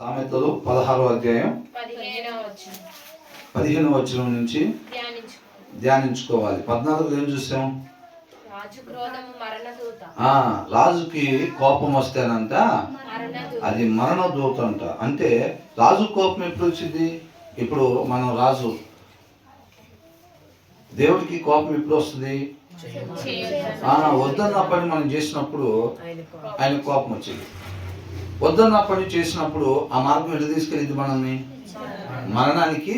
సామెతలు 16వ అధ్యాయం 15వ వచనం నుంచి ధ్యానించుకోవాలి. 14 ఏం చూసాం? రాజుకి కోపం వస్తేనంట అది మరణ దూత అంట. అంటే రాజు కోపం ఎప్పుడు వచ్చింది? ఇప్పుడు మనం రాజు దేవుడికి కోపం ఎప్పుడు వస్తుంది? వద్దన్న పని మనం చేసినప్పుడు ఆయన కోపం వచ్చింది. వద్దన్న పని చేసినప్పుడు ఆ మార్గం ఎటు తీసుకెళ్ళింది? మనల్ని మరణానికి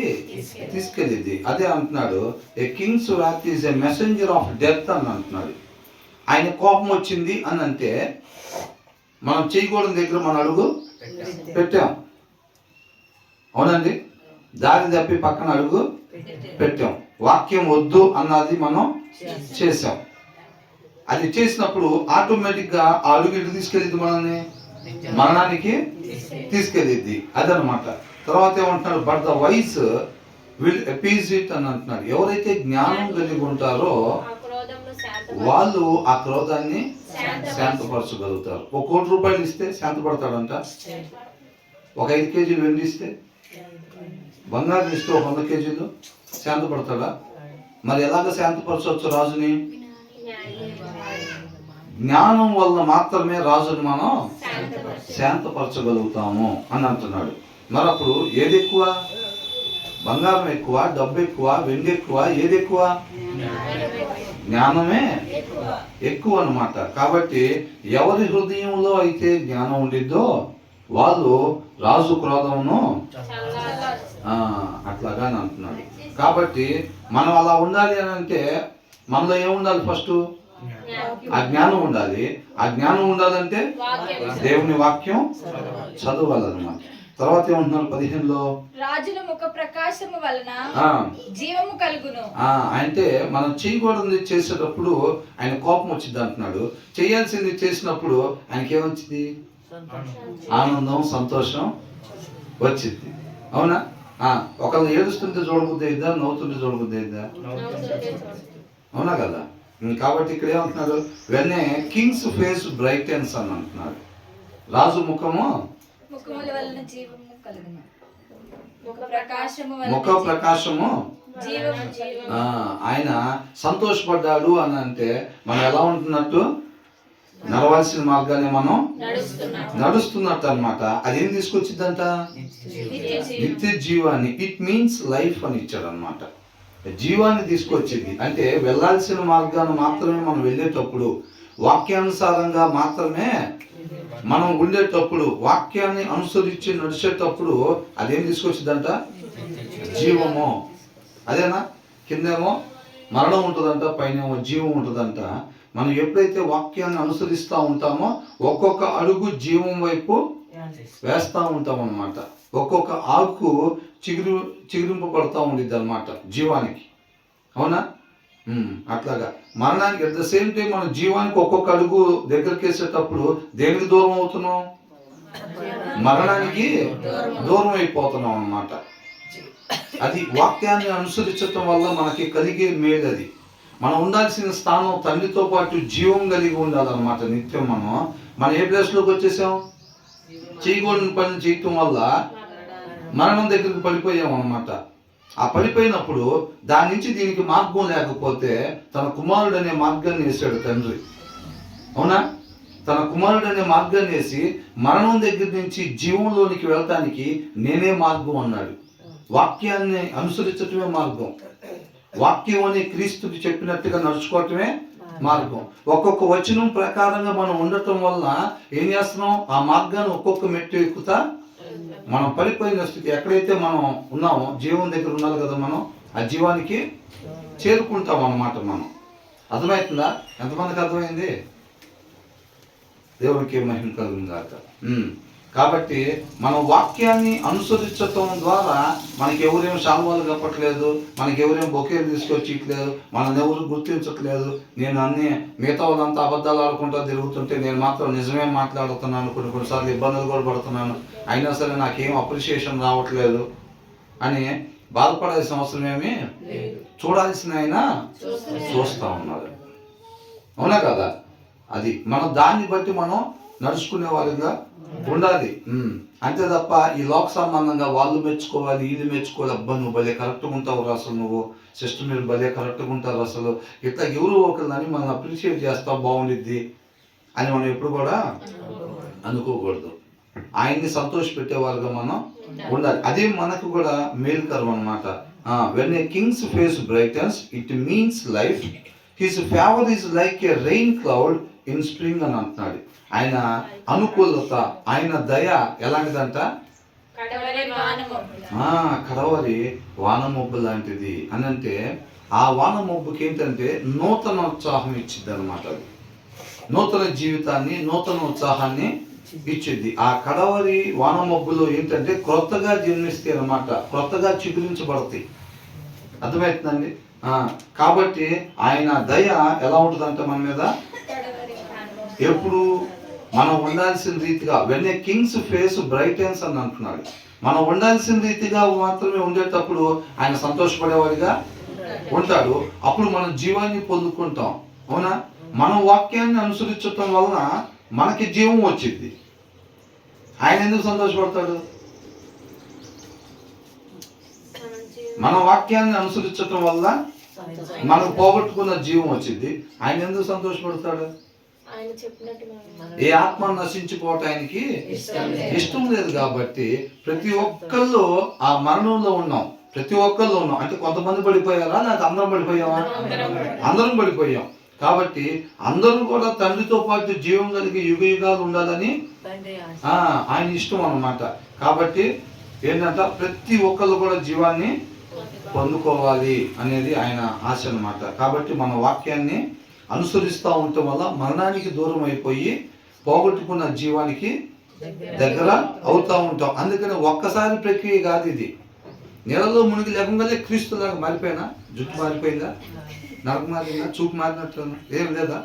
తీసుకెళ్ళింది. అదే అంటున్నాడు, a king's wrath is a messenger of death అని అంటున్నాడు. ఆయన కోపం వచ్చింది అని అంటే మనం చేయకూడని దగ్గర మన అడుగు పెట్టాం. అవునండి, దారి తప్పి పక్కన అడుగు పెట్టాం. వాక్యం వద్దు అన్నది మనం చేసాం. అది చేసినప్పుడు ఆటోమేటిక్గా ఆ అడుగు ఎటు తీసుకెళ్ళింది? మనల్ని మరణానికి తీసుకెళ్ళిద్ది. అదనమాట. తర్వాత ఏమంటున్నాడు? But the wise will appease it అని అంటున్నాడు. ఎవరైతే జ్ఞానం కలిగి ఉంటారో వాళ్ళు ఆ క్రోధాన్ని శాంతపరచగలుగుతారు. ఒక ₹1,00,00,000 ఇస్తే శాంతపడతాడంట. ఒక 5 కేజీలు వెండి ఇస్తే, బంగారం ఇస్తే ఒక 100 కేజీలు శాంతపడతాడా? మరి ఎలాగ శాంతపరచవచ్చు రాజుని? జ్ఞానం వల్ల మాత్రమే రాజుని మనం శాంతపరచగలుగుతాము అని అంటున్నాడు. మరి అప్పుడు ఏది ఎక్కువ? బంగారం ఎక్కువ, డబ్బు ఎక్కువ, వెండి ఎక్కువ? ఏది ఎక్కువ? జ్ఞానమే ఎక్కువ అన్నమాట. కాబట్టి ఎవరి హృదయంలో అయితే జ్ఞానం ఉండిద్దో వాళ్ళు రాజు క్రోధమును అట్లాగా అంటున్నాడు. కాబట్టి మనం అలా ఉండాలి అని అంటే మనలో ఏముండాలి? ఫస్ట్ ఆ జ్ఞానం ఉండాలి. ఆ జ్ఞానం ఉండాలంటే దేవుని వాక్యం చదవాలన్నమాట. తర్వాత ఏమంటున్నారు 15లో? రాజుల ముఖ ప్రకాశము వలన జీవము కలుగును. అంటే మనం చేయకూడదు చేసేటప్పుడు ఆయన కోపం వచ్చింది అంటున్నాడు. చేయాల్సింది చేసినప్పుడు ఆయనకి ఏమొచ్చింది? ఆనందం, సంతోషం వచ్చింది. అవునా? ఒకళ్ళు ఏడుస్తుంటే చూడబుద్ధి అయిద్దా? నవ్వుతుంటే చూడబుద్ధి అయిద్దా? అవునా కదా? కాబట్టి ఇక్కడ ఏమంటున్నారు? వెన్నే కింగ్స్ ఫేస్ బ్రైటన్స్ అని అంటున్నాడు. రాజు ముఖము ముఖ ప్రకాశము ఆయన సంతోషపడ్డాడు అని అంటే మనం ఎలా ఉంటున్నట్టు? నడవాల్సిన మార్గాన్ని మనం నడుస్తున్నట్టు అనమాట. అదేం తీసుకొచ్చిందంట? నిత్య జీవాన్ని. ఇట్ మీన్స్ లైఫ్ అని ఇచ్చాడు అనమాట. జీవాన్ని తీసుకొచ్చింది. అంటే వెళ్ళాల్సిన మార్గాన్ని మాత్రమే మనం వెళ్ళేటప్పుడు, వాక్యానుసారంగా మాత్రమే మనం ఉండేటప్పుడు, వాక్యాన్ని అనుసరించి నడిచేటప్పుడు అదేం తీసుకొచ్చిందంట? జీవము. అదేనా? కిందేమో మరణం ఉంటుందంట, పైనేమో జీవం ఉంటుందంట. మనం ఎప్పుడైతే వాక్యాన్ని అనుసరిస్తూ ఉంటామో ఒక్కొక్క అడుగు జీవం వైపు వేస్తూ ఉంటాం అన్నమాట. ఒక్కొక్క ఆకు చిగురింపబడుతూ ఉండిద్ది అనమాట జీవానికి. అవునా? అట్లాగా మరణానికి అట్ ద సేమ్ టైం మన జీవానికి ఒక్కొక్క అడుగు దగ్గరికి వేసేటప్పుడు దేనికి దూరం అవుతున్నాం? మరణానికి దూరం అయిపోతున్నాం అన్నమాట. అది వాక్యాన్ని అనుసరించటం వల్ల మనకి కలిగే మేలు. అది మనం ఉండాల్సిన స్థానం తండ్రితో పాటు జీవం కలిగి ఉండాలన్నమాట. నిత్యం మనం ఏ ప్లేస్లోకి వచ్చేసాం? చేయకూడని పని చేయటం వల్ల మరణం దగ్గరికి పడిపోయాం అన్నమాట. ఆ పడిపోయినప్పుడు దాని నుంచి దీనికి మార్గం లేకపోతే తన కుమారుడు అనే మార్గాన్ని వేసాడు తండ్రి. అవునా? తన కుమారుడు అనే మార్గాన్ని వేసి మరణం దగ్గర నుంచి జీవంలోనికి వెళ్ళటానికి నేనే మార్గం అన్నాడు. వాక్యాన్ని అనుసరించటమే మార్గం. వాక్యం అనే క్రీస్తుకి చెప్పినట్టుగా నడుచుకోవటమే మార్గం. ఒక్కొక్క వచనం ప్రకారంగా మనం ఉండటం వల్ల ఏం చేస్తున్నాం? ఆ మార్గాన్ని ఒక్కొక్క మెట్టు ఎక్కుతా మనం పడిపోయిన స్థితి ఎక్కడైతే మనం ఉన్నామో జీవం దగ్గర ఉండాలి కదా, మనం ఆ జీవానికి చేరుకుంటాం అన్నమాట. మనం అర్థమవుతుందా? ఎంతమందికి అర్థమైంది? దేవునికి మహిమ కలుగును గాక. కాబట్టి మనం వాక్యాన్ని అనుసరించటం ద్వారా మనకి ఎవరేం శాల్వాలు కప్పట్లేదు, మనకి ఎవరేం బొకేలు తీసుకొచ్చి ఇట్లేదు, మనల్ని ఎవరు గుర్తించట్లేదు. నేను మిగతా వాళ్ళంతా అబద్ధాలు ఆడుకుంటూ తిరుగుతుంటే నేను మాత్రం నిజమే మాట్లాడుతున్నాను, కొన్నిసార్లు ఇబ్బందులు కూడా పడుతున్నాను, అయినా సరే నాకేం అప్రిషియేషన్ రావట్లేదు అని బాధపడాల్సిన అవసరం ఏమి. చూడాల్సిన ఆయన చూస్తూ ఉన్నారు. అవునా కదా? అది మనం దాన్ని బట్టి మనం నడుచుకునే వాళ్ళుగా ఉండాలి. అంతే తప్ప ఈ లోక సంబంధంగా వాళ్ళు మెచ్చుకోవాలి, వీళ్ళు మెచ్చుకోవాలి, అబ్బా నువ్వు భలే కరెక్ట్గా ఉంటావు అసలు, నువ్వు సిస్టర్ మీరు భలే కరెక్ట్గా ఉంటారు అసలు, ఇట్లా ఎవరు ఒకరిని మనం అప్రిషియేట్ చేస్తావు బాగుండిద్ది అని మనం ఎప్పుడు కూడా అనుకోకూడదు. ఆయన్ని సంతోష పెట్టేవారుగా మనం ఉండాలి. అదే మనకు కూడా మేలుకరం అనమాట. When a Kings face brightens it means life, his favour is like A rain cloud in spring అని అంటున్నాడు. ఆయన అనుకూలత, ఆయన దయ ఎలాంటిదంట, కడవరి వానమొబ్బు లాంటిది అని. అంటే ఆ వానమొబ్బుకి ఏంటంటే నూతన ఉత్సాహం ఇచ్చిద్ది అనమాట. అది నూతన జీవితాన్ని, నూతన ఉత్సాహాన్ని ఇచ్చింది. ఆ కడవరి వానమొబ్బులో ఏంటంటే క్రొత్తగా జన్మిస్తాయి అనమాట, క్రొత్తగా చిగురించబడతాయి. అర్థమవుతుందండి? కాబట్టి ఆయన దయ ఎలా ఉంటుందంటే మన మీద ఎప్పుడు మనం ఉండాల్సిన రీతిగా, when a Kings face brightens అని అంటున్నాడు. మనం ఉండాల్సిన రీతిగా మాత్రమే ఉండేటప్పుడు ఆయన సంతోషపడేవాడిగా ఉంటాడు. అప్పుడు మనం జీవాన్ని పొందుకుంటాం. అవునా? మనం వాక్యాన్ని అనుసరించటం వలన మనకి జీవం వచ్చింది. ఆయన ఎందుకు సంతోషపడతాడు? మన వాక్యాన్ని అనుసరించటం వల్ల మనకు పోగొట్టుకున్న జీవం వచ్చింది. ఆయన ఎందుకు సంతోషపడతాడు? ఏ ఆత్మ నశించిపోవటానికి ఇష్టం లేదు. కాబట్టి ప్రతి ఒక్కళ్ళు ఆ మరణంలో ఉన్నాం, ప్రతి ఒక్కళ్ళు ఉన్నాం. అంటే కొంతమంది పడిపోయారా, లేకపోతే అందరం పడిపోయామా? అందరం పడిపోయాం. కాబట్టి అందరూ కూడా తండ్రితో పాటు జీవం కలిగి యుగ యుగాలు ఉండాలని ఆయన ఇష్టం అన్నమాట. కాబట్టి ఏంటంటే ప్రతి ఒక్కళ్ళు కూడా జీవాన్ని పొందుకోవాలి అనేది ఆయన ఆశ అన్నమాట. కాబట్టి మన వాక్యాన్ని అనుసరిస్తూ ఉండటం వల్ల మరణానికి దూరం అయిపోయి పోగొట్టుకున్న జీవానికి దగ్గర అవుతూ ఉంటాం. అందుకని ఒక్కసారి ప్రక్రియ కాదు ఇది. నీళ్ళలో మునిగి లేకుండానే క్రీస్తులాగా మారిపోయినా, జుట్టు మారిపోయిందా, నరకు మారిందా, చూపు మారినట్లు ఏం లేదా,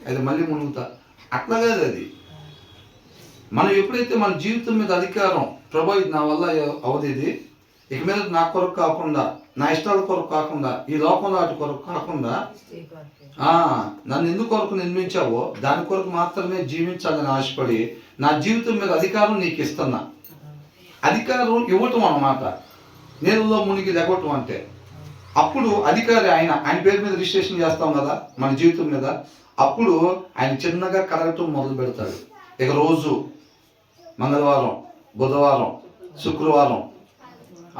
అది మళ్ళీ మునుగుతా, అట్లా కాదు అది. మనం ఎప్పుడైతే మన జీవితం మీద అధికారం, ప్రభు ఇది నా వల్ల అవదు, ఇది ఇక మీద నా కొరకు కాకుండా, నా ఇష్టాల కొరకు కాకుండా, ఈ లోకంలో వాటి కొరకు కాకుండా, నన్ను ఎందుకు కొరకు నిర్మించావో దాని కొరకు మాత్రమే జీవించాలని ఆశపడి నా జీవితం మీద అధికారం నీకు ఇస్తున్నా. అధికారం ఇవ్వటం అన్నమాట నీళ్ళలో మునిగి లెగొట్టం అంటే. అప్పుడు అధికారి ఆయన పేరు మీద రిజిస్ట్రేషన్ చేస్తాం కదా మన జీవితం మీద. అప్పుడు ఆయన చిన్నగా కడగటం మొదలు పెడతాడు. ఇక రోజు మంగళవారం, బుధవారం, శుక్రవారం,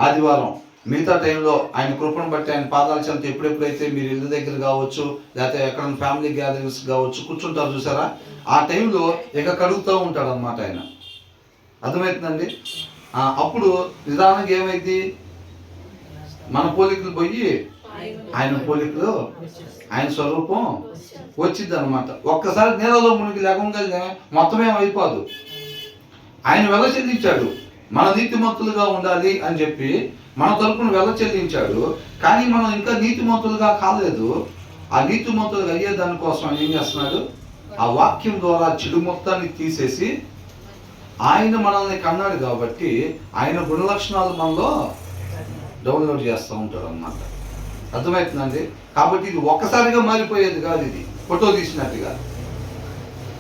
ఆదివారం, మిగతా టైంలో ఆయన కృపను బట్టి ఆయన పాదాల చెంత ఎప్పుడెప్పుడైతే మీరు ఇల్లు దగ్గర కావచ్చు, లేకపోతే ఎక్కడ ఫ్యామిలీ గ్యాదరింగ్స్ కావచ్చు కూర్చుంటారు చూసారా, ఆ టైంలో ఇక కడుగుతూ ఉంటాడు అన్నమాట ఆయన. అర్థమవుతుందండి? అప్పుడు నిదానంగా ఏమైంది, మన పోలికలు పోయి ఆయన పోలికలు, ఆయన స్వరూపం వచ్చింది అనమాట. ఒక్కసారి నీళ్ళలో మునిగి లేకుండా మొత్తం ఏమైపోదు. ఆయన వెల చెల్లించాడు, మన నీతిమంతులుగా ఉండాలి అని చెప్పి మన తరపున వెల చెల్లించాడు. కానీ మనం ఇంకా నీతిమంతులుగా కాలేదు. ఆ నీతిమంతులుగా అయ్యే దానికోసం ఆయన ఏం చేస్తున్నాడు, ఆ వాక్యం ద్వారా చెడు మొత్తాన్ని తీసేసి ఆయన మనల్ని కన్నాడు కాబట్టి ఆయన గుణలక్షణాలు మనలో డౌన్లోడ్ చేస్తూ ఉంటాడు అన్నమాట. అర్థమవుతుందండి? కాబట్టి ఇది ఒక్కసారిగా మారిపోయేది కాదు, ఇది ఫోటో తీసినట్టుగా.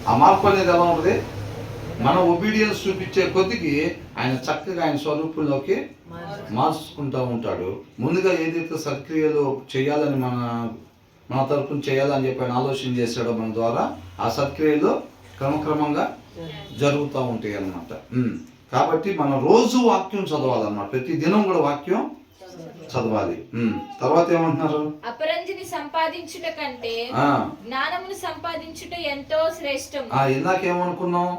ఆ మార్పు అనేది ఎలా ఉంటుంది, మన ఒబీడియన్స్ చూపించే కొద్దికి ఆయన చక్కగా ఆయన స్వరూపంలోకి మార్చుకుంటూ ఉంటాడు. ముందుగా ఏదైతే సత్క్రియలు చేయాలని మన తరపున చేయాలని చెప్పి ఆయన ఆలోచన చేశాడో మన ద్వారా, ఆ సత్క్రియలు క్రమక్రమంగా జరుగుతూ ఉంటాయి అన్నమాట. కాబట్టి మనం రోజు వాక్యం చదవాలన్నమాట, ప్రతి దినం కూడా వాక్యం చదవాలి. తర్వాత ఏమంటున్నారు, అపరంజిని సంపాదించుట కంటే జ్ఞానమును సంపాదించుట ఎంతో శ్రేష్టం. ఇందాకేమనుకున్నాం,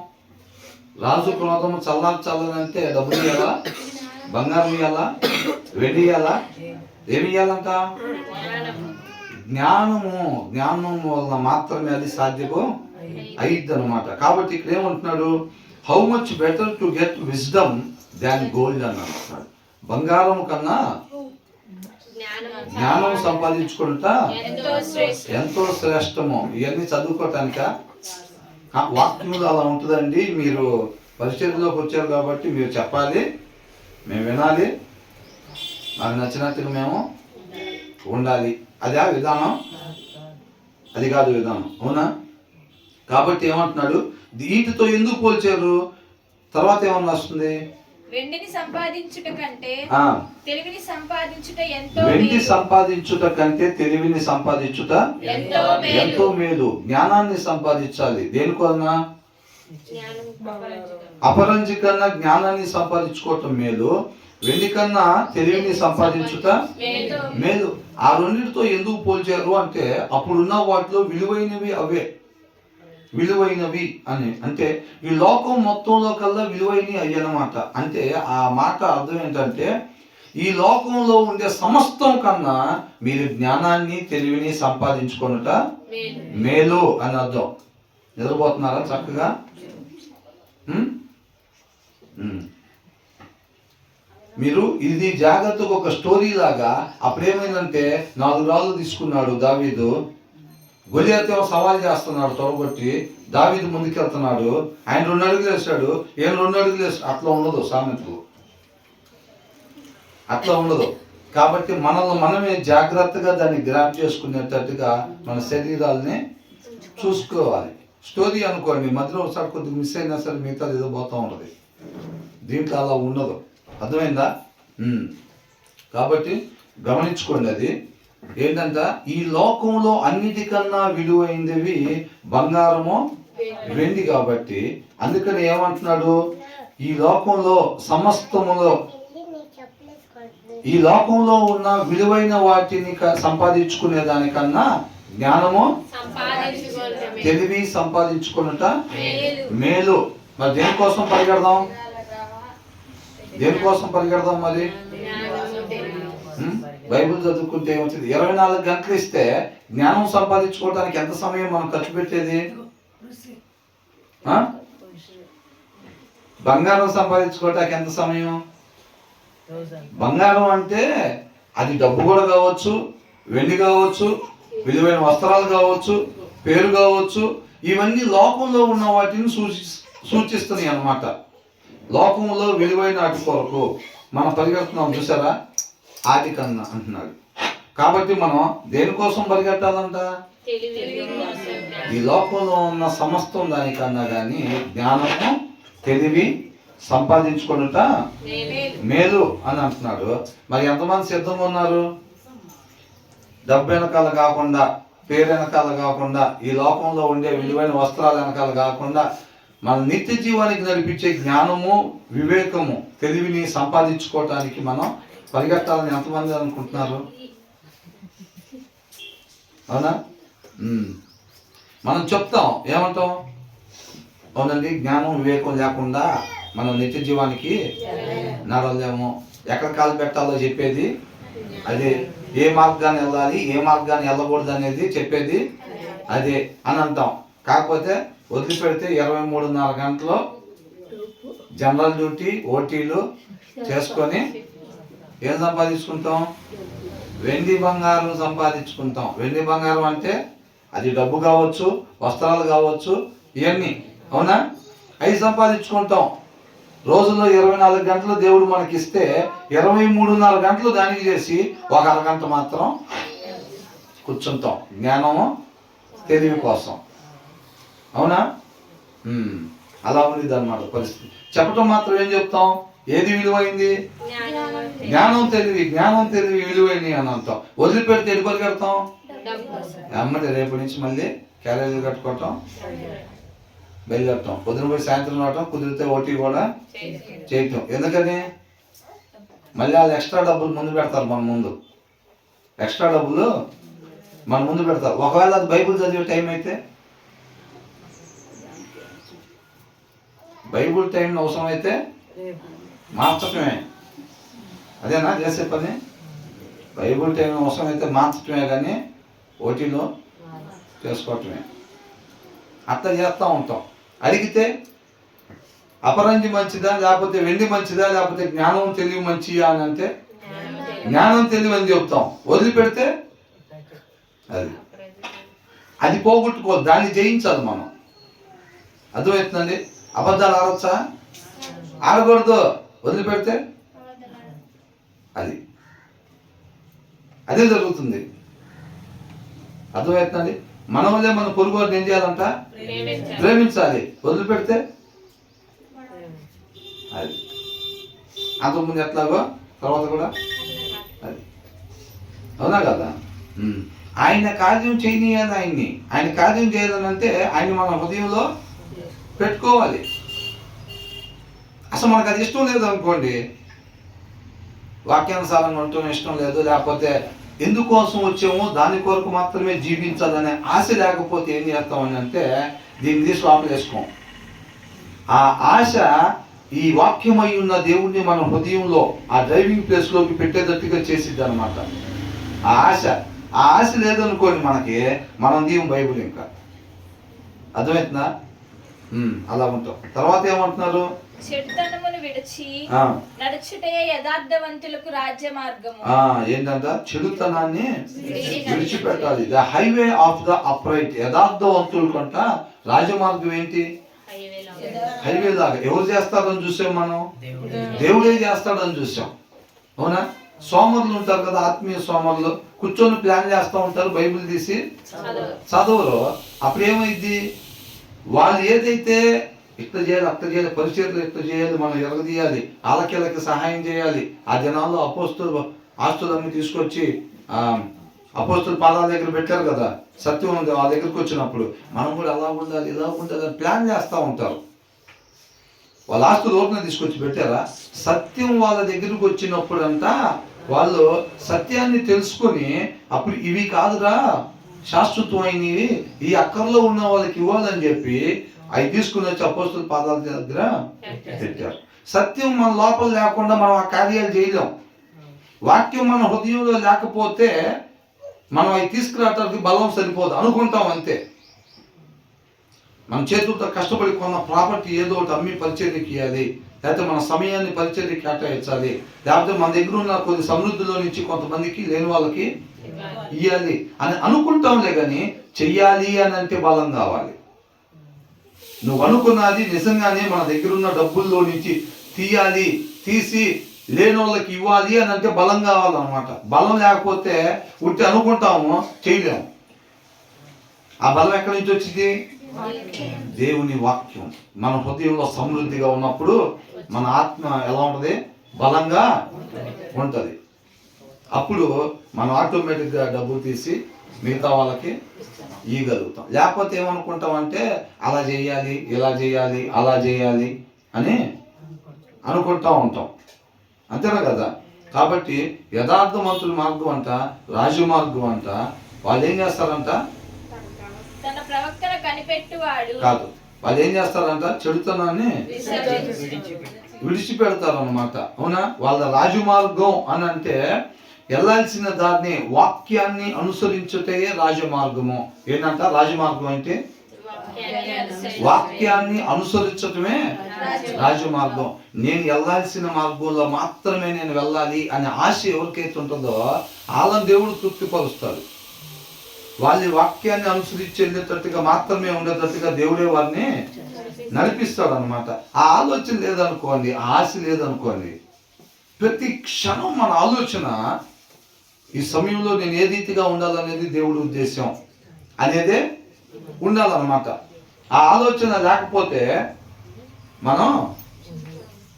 రాజు క్రోధము చల్లారంటే డబ్బులు ఇవ్వాలా, బంగారం ఇవ్వాలా, వెండి ఇవ్వాలా, ఏమి ఇవ్వాలంట, జ్ఞానము వల్ల మాత్రమే అది సాధ్యము అయిద్ది అనమాట. కాబట్టి ఇక్కడ ఏమంటున్నాడు, how much better to get wisdom than gold అని అంటున్నాడు. బంగారం కన్నా జ్ఞానం సంపాదించుకుంటా ఎంతో శ్రేష్టము. ఇవన్నీ చదువుకోవటానిక వాక్యములు అలా ఉంటుందండి. మీరు పరిచర్యలోకి వచ్చారు కాబట్టి మీరు చెప్పాలి, మేము వినాలి, నాకు నచ్చినట్టుగా మేము ఉండాలి. అదే విధానం, అది కాదు విధానం. అవునా? కాబట్టి ఏమంటున్నాడు, వీటితో ఎందుకు పోల్చారు, తర్వాత ఏమన్నా వస్తుంది? వెండిని సంపాదించుట కంటే ఆ, తెలివిని సంపాదించుట ఎంతో వెండి మేలు. సంపాదించుట కంటే తెలివిని సంపాదించుట ఎంతో మేలు. ఎంతో మేలు. జ్ఞానాన్ని సంపాదించాలి. దేనికన్నా? అపరంజి కన్నా జ్ఞానాన్ని సంపాదించుకోవటం మేలు, వెండి కన్నా తెలివిని సంపాదించుట మేలు. మేలు. ఆ రెండింటితో ఎందుకు పోల్చారు అంటే, అప్పుడున్న వాటిలో విలువైనవి అవే. విలువైనవి అని అంటే ఈ లోకం మొత్తంలో కల్లా విలువైనవి అయ్యనమాట. అంటే ఆ మాట అర్థం ఏంటంటే, ఈ లోకంలో ఉండే సమస్తం కన్నా మీరు జ్ఞానాన్ని తెలివిని సంపాదించుకొనుట మేలు అని అర్థం. నిద్రపోతున్నారా చక్కగా? మీరు ఇది జాగ్రత్తగా ఒక స్టోరీ లాగా. అప్పుడేమైందంటే 4 రాళ్ళు తీసుకున్నాడు దావీదు. గొలియాతు ఏమో సవాల్ చేస్తున్నాడు తొడగొట్టి. దావీదు ముందుకెళ్తున్నాడు. ఆయన 2 అడుగులు వేస్తాడు, ఏం 2 అడుగులు వేస్తాడు. అట్లా ఉండదు సామెతలు, అట్లా ఉండదు. కాబట్టి మనల్ని మనమే జాగ్రత్తగా దాన్ని గ్రాప్ చేసుకునేటట్టుగా మన శరీరాలని చూసుకోవాలి. స్టోరీ అనుకోండి, మధ్యలో ఒకసారి కొద్దిగా మిస్ అయినా సరే మిగతా ఏదో పోతూ ఉంటుంది. దీంట్లో అలా ఉండదు. అర్థమైందా? కాబట్టి గమనించుకోండి. అది ఏంటంట, ఈ లోకంలో అన్నిటికన్నా విలువైనవి బంగారము వెండి. కాబట్టి అందుకని ఏమంటున్నాడు, ఈ లోకంలో సమస్తములో ఈ లోకంలో ఉన్న విలువైన వాటిని సంపాదించుకునే దానికన్నా జ్ఞానము తెలివి సంపాదించుకున్నట మేలు. మరి దేనికోసం పరిగెడదాం? దేనికోసం పరిగెడదాం మరి? బైబిల్ చదువుకుంటే ఏమవుతుంది? 24 గంటలు ఇస్తే జ్ఞానం సంపాదించుకోవడానికి ఎంత సమయం మనం ఖర్చు పెట్టేది? బంగారం సంపాదించుకోవడానికి ఎంత సమయం? బంగారం అంటే అది డబ్బు కూడా కావచ్చు, వెండి కావచ్చు, విలువైన వస్త్రాలు కావచ్చు, పేరు కావచ్చు. ఇవన్నీ లోకంలో ఉన్న వాటిని సూచిస్తున్నాయి అన్నమాట. లోకంలో విలువైన వాటి కొరకు మనం పరిగెడుతున్నాం. చూసారా? ఆటి కన్నా అంటున్నాడు. కాబట్టి మనం దేనికోసం పరిగెట్టాలంట? ఈ లోకంలో ఉన్న సమస్తం దానికన్నా కానీ జ్ఞానము తెలివి సంపాదించుకొనుట మేలు అని అంటున్నాడు. మరి ఎంతమంది సిద్ధంగా ఉన్నారు? డబ్బు వెనకాల కాకుండా, పేరు వెనకాల కాకుండా, ఈ లోకంలో ఉండే విలువైన వస్త్రాల వెనకాల కాకుండా, మన నిత్య జీవానికి నడిపించే జ్ఞానము, వివేకము, తెలివిని సంపాదించుకోవటానికి మనం పరిగెత్తాలని ఎంతమంది అనుకుంటున్నారు? అవునా? మనం చెప్తాం, ఏమంటాం? అవునండి, జ్ఞానం వివేకం లేకుండా మనం నిత్య జీవానికి నడవలేము. ఎక్కడ కాలు పెట్టాలో చెప్పేది అదే. ఏ మార్గాన్ని వెళ్ళాలి, ఏ మార్గాన్ని వెళ్ళకూడదు అనేది చెప్పేది అదే అని అంటాం. కాకపోతే వదిలిపెడితే 23.5 గంటలు జనరల్ డ్యూటీ, ఓటీలు చేసుకొని ఏం సంపాదించుకుంటాం? వెండి బంగారం సంపాదించుకుంటాం. వెండి బంగారం అంటే అది డబ్బు కావచ్చు, వస్త్రాలు కావచ్చు, ఇవన్నీ. అవునా? అవి సంపాదించుకుంటాం. రోజుల్లో 24 గంటలు దేవుడు మనకిస్తే 23.5 గంటలు దానికి చేసి 1 అరగంట మాత్రం కూర్చుంటాం జ్ఞానము తెలివి కోసం. అవునా? అలా ఉంది అన్నమాట పరిస్థితి. చెప్పటం మాత్రం ఏం చెప్తాం? ఏది విలువైంది? జ్ఞానం తెలివి. జ్ఞానం తెలివి విలువైనవి అని అంటాం. వదిలిపెడితే ఎటు పరిగెడతాం? అమ్మటి రేపటి నుంచి మళ్ళీ క్యారేజీలు కట్టుకోవటం, బయలుదేరటం, పొద్దున పోయి సాయంత్రం రావటం, కుదిరితే ఓటీ కూడా చేయటం. ఎందుకని? మళ్ళీ వాళ్ళు ఎక్స్ట్రా డబ్బులు ముందు పెడతారు. మన ముందు ఎక్స్ట్రా డబ్బులు మన ముందు పెడతారు. ఒకవేళ అది బైబిల్ చదివే టైం అయితే, బైబిల్ టైం అవసరం అయితే మార్చటమే. అదేనా చేసే పని? బైబిల్ టైం అవసరం అయితే మార్చటమే, కానీ ఓటీలో చేసుకోవటమే. అట్లా చేస్తూ ఉంటాం. అడిగితే అపరంజి మంచిదా, లేకపోతే వెండి మంచిదా, లేకపోతే జ్ఞానం తెలివి మంచిదా అని అంటే జ్ఞానం తెలివి అని చెప్తాం. వదిలిపెడితే అది పోగొట్టుకోవాలి, దాన్ని జయించాలి మనం. అర్థమవుతుందండి? అబద్ధాలు ఆడొచ్చా? ఆడకూడదు. వదిలిపెడితే అదే జరుగుతుంది. అర్థమవుతుందండి? మన వల్లే మన పొరుగు వారిని ఏం చేయాలంట? ప్రేమించాలి. వదిలిపెడితే అది అంతకుముందు ఎట్లాగో తర్వాత కూడా అది, అవునా కదా? ఆయన కార్యం చేయనీయాలి, ఆయన కార్యం చేయాలనంటే ఆయన మన హృదయంలో పెట్టుకోవాలి. అసలు మనకు అది ఇష్టం లేదు అనుకోండి, వాక్యానుసారంగా ఉండటం ఇష్టం లేదు, లేకపోతే ఎందుకోసం వచ్చామో దాని కొరకు మాత్రమే జీవించాలనే ఆశ లేకపోతే ఏం చేస్తామని అంటే దీన్ని తీసి లోపల వేసుకోం. ఆ ఆశ ఈ వాక్యమై ఉన్న దేవుణ్ణి మన హృదయంలో ఆ డ్రైవింగ్ ప్లేస్లోకి పెట్టేటట్టుగా చేసిద్ది అనమాట. ఆ ఆశ లేదనుకోండి మనకి, మనం దీవం బైబుల్ ఇంకా అర్థమవుతుందా? అలా ఉంటాం. తర్వాత ఏమంటున్నారు? చెడుతనమును విడిచి నడుచుటే యథార్థవంతులకు రాజ్య మార్గము. ఏంటంట? చెడుతనాన్ని విడిచిపెట్టాలి. The highway of the upright. యథార్థవంతులు కంట రాజమార్గం ఏంటి? హైవే లాగా. ఎవరు చేస్తారని చూసాం మనం? దేవుడే చేస్తాడని చూసాం, అవునా? సోమరులు ఉంటారు కదా, ఆత్మీయ సోమరులు కూర్చొని ప్లాన్ చేస్తూ ఉంటారు, బైబిల్ తీసి చదవరు. అప్పుడు ఏమైంది? వాళ్ళు ఏదైతే ఇట్లా చేయాలి, అట్లా చేయాలి, పరిచర్లు ఇట్లా చేయాలి, మనం ఎరగదీయాలి, ఆలకీలకి సహాయం చేయాలి. ఆ దినాల్లో ఆస్తులన్నీ తీసుకొచ్చి అపోస్తుల పాదాల దగ్గర పెట్టారు కదా, సత్యం ఉంది వాళ్ళ దగ్గరికి వచ్చినప్పుడు మనం కూడా అలా ఉండాలి, ఇలా ఉండాలి అని ప్లాన్ చేస్తూ ఉంటారు. వాళ్ళ ఆస్తులు ఓపెన్ తీసుకొచ్చి పెట్టారా? సత్యం వాళ్ళ దగ్గరకు వచ్చినప్పుడంతా వాళ్ళు సత్యాన్ని తెలుసుకొని అప్పుడు ఇవి కాదురా శాశ్వతమైనవి, ఈ అక్కర్లో ఉన్న వాళ్ళకి ఇవ్వాలని చెప్పి అవి తీసుకుని వచ్చి అపోస్తుల పాదాల దగ్గర పెట్టారు. సత్యం మన లోపల లేకుండా మనం ఆ కార్యాలు చేయలేం. వాక్యం మన హృదయంలో లేకపోతే మనం అవి తీసుకురావడానికి బలం సరిపోదు, అనుకుంటాం అంతే. మన చేతులతో కష్టపడి కొన్న ప్రాపర్టీ ఏదో ఒకటి అమ్మి పరిచర్యకి ఇవ్వాలి, లేకపోతే మన సమయాన్ని పరిచర్యకి కేటాయించాలి, లేకపోతే మన దగ్గర ఉన్న కొన్ని సమృద్ధిలో నుంచి కొంతమందికి లేని వాళ్ళకి ఇవ్వాలి అని అనుకుంటాంలే, కానీ చెయ్యాలి అని అంటే బలం కావాలి. నువ్వు అనుకున్నది నిజంగానే మన దగ్గర ఉన్న డబ్బుల్లో నుంచి తీసి లేని వాళ్ళకి ఇవ్వాలి అని అంటే బలం కావాలన్నమాట. బలం లేకపోతే ఉట్టి అనుకుంటాము, చేయలేము. ఆ బలం ఎక్కడి నుంచి వచ్చింది? దేవుని వాక్యం మన హృదయంలో సమృద్ధిగా ఉన్నప్పుడు మన ఆత్మ ఎలా ఉంటుంది? బలంగా ఉంటుంది. అప్పుడు మనం ఆటోమేటిక్గా డబ్బులు తీసి మిగతా వాళ్ళకి ఇవ్వగలుగుతాం. లేకపోతే ఏమనుకుంటామంటే అలా చేయాలి, ఇలా చేయాలి, అలా చేయాలి అని అనుకుంటా ఉంటాం, అంతేనా కదా? కాబట్టి యథార్థవంతుల మార్గం అంట రాజమార్గం అంట. వాళ్ళు ఏం చేస్తారంట? తన ప్రవక్తను కనిపెట్టువాడు కాదు, వాళ్ళు ఏం చేస్తారంట? చెడుతనాన్ని విడిచిపెడతారు అన్నమాట, అవునా? వాళ్ళ రాజమార్గం అని అంటే వెళ్ళాల్సిన దాన్ని వాక్యాన్ని అనుసరించుటే రాజమార్గము. ఏంటంట రాజమార్గం అంటే? వాక్యాన్ని అనుసరించటమే రాజమార్గం. నేను వెళ్ళాల్సిన మార్గంలో మాత్రమే నేను వెళ్ళాలి అనే ఆశ ఎవరికైతే ఉంటుందో వాళ్ళని దేవుడు తృప్తిపరుస్తాడు. వాళ్ళ వాక్యాన్ని అనుసరించి వెళ్ళేటట్టుగా మాత్రమే ఉండేటట్టుగా దేవుడే వారిని నడిపిస్తాడు అనమాట. ఆ ఆలోచన లేదనుకోండి, ఆ ఆశ లేదనుకోండి, ప్రతి క్షణం మన ఆలోచన ఈ సమయంలో నేను ఏ రీతిగా ఉండాలనేది దేవుడి ఉద్దేశం అనేదే ఉండాలన్నమాట. ఆ ఆలోచన లేకపోతే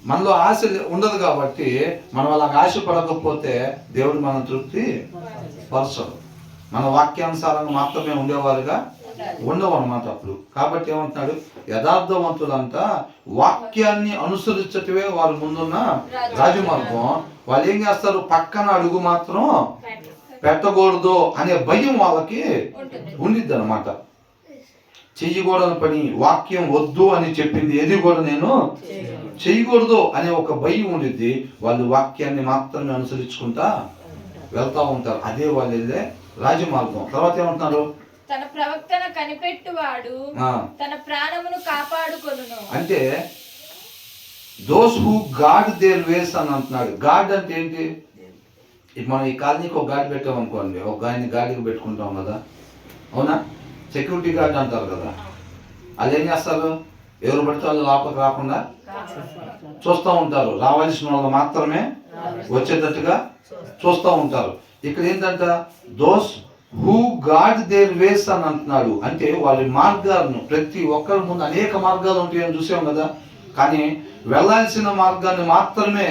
మనలో ఆశ ఉండదు. కాబట్టి మనం అలా ఆశపడకపోతే దేవుడు మనం తృప్తి పరచడు. మన వాక్యానుసారంగా మాత్రమే ఉండేవారుగా ఉండవు అనమాట అప్పుడు. కాబట్టి ఏమంటున్నాడు? యథార్థవంతులంతా వాక్యాన్ని అనుసరించటమే వారి ముందున్న రాజమార్గం. వాళ్ళు ఏం చేస్తారు? పక్కన అడుగు మాత్రం పెట్టకూడదు అనే భయం వాళ్ళకి ఉండిద్ది అనమాట. చెయ్యకూడని పని, వాక్యం వద్దు అని చెప్పింది ఏది కూడా నేను చెయ్యకూడదు అనే ఒక భయం ఉండిద్ది. వాళ్ళు వాక్యాన్ని మాత్రమే అనుసరించుకుంటా వెళ్తా ఉంటారు. అదే వాళ్ళు వెళ్ళే రాజమార్గం. తర్వాత ఏమంటున్నారు? తన ప్రవక్తను కనిపెట్టువాడు తన ప్రాణమును కాపాడుకొనును. అంటే దోస్ హూ గాడ్ దేర్ వేస్ అని అంటున్నాడు. గాడ్ అంటే ఏంటి? మనం ఈ కాలనీకి ఒక గాడి పెట్టాం అనుకోండి, ఒక గాడిని గాడికి పెట్టుకుంటాం కదా, అవునా? సెక్యూరిటీ గార్డ్ అంటారు కదా. వాళ్ళు ఏం చేస్తారు? ఎవరు పడితే వాళ్ళు లోపలికి రాకుండా చూస్తూ ఉంటారు. రావాల్సిన వాళ్ళు మాత్రమే వచ్చేటట్టుగా చూస్తూ ఉంటారు. ఇక్కడ ఏంటంట? దోస్ హూ గాడ్ దేర్ వేస్ అని అంటున్నాడు. అంటే వాళ్ళ మార్గాలను, ప్రతి ఒక్కరి ముందు అనేక మార్గాలు ఉంటాయని చూసాం కదా. కానీ వెళ్ళాల్సిన మార్గాన్ని మాత్రమే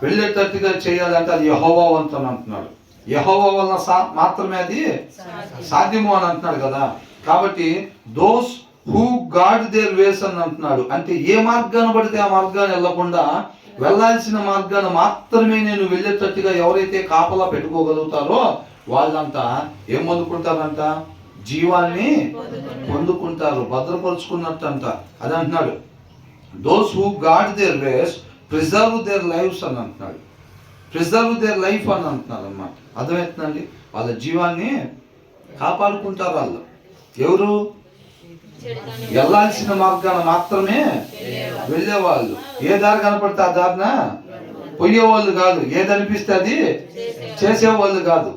వెళ్ళేటట్టుగా చేయాలంటే అది యెహోవా వంతు అని అంటున్నాడు. యెహోవా వలన మాత్రమే అది సాధ్యము అని అంటున్నాడు కదా. కాబట్టి దోస్ హూ గాడ్ దేర్ వేస్ అని అంటున్నాడు. అంటే ఏ మార్గాన్ని పడితే ఆ మార్గాన్ని వెళ్ళకుండా వెళ్ళాల్సిన మార్గాన్ని మాత్రమే నేను వెళ్ళేటట్టుగా ఎవరైతే కాపలా పెట్టుకోగలుగుతారో వాళ్ళంతా ఏం పొందుకుంటారంట? జీవాన్ని పొందుకుంటారు, భద్రపరుచుకున్నట్టు అంట. అది అంటున్నాడు, those who God there ways preserve there lifes అని అంటున్నాడు. ప్రిజర్వ్ దేర్ లైఫ్ అని అంటున్నారు అన్నమాట. అర్థమవుతుందండి? వాళ్ళ జీవాన్ని కాపాడుకుంటారు వాళ్ళు. ఎవరు? వెళ్ళాల్సిన మార్గాన్ని మాత్రమే వెళ్ళేవాళ్ళు. ఏ దారి కనపడితే ఆ దారిన పోయేవాళ్ళు కాదు, ఏది అనిపిస్తే అది చేసేవాళ్ళు కాదు.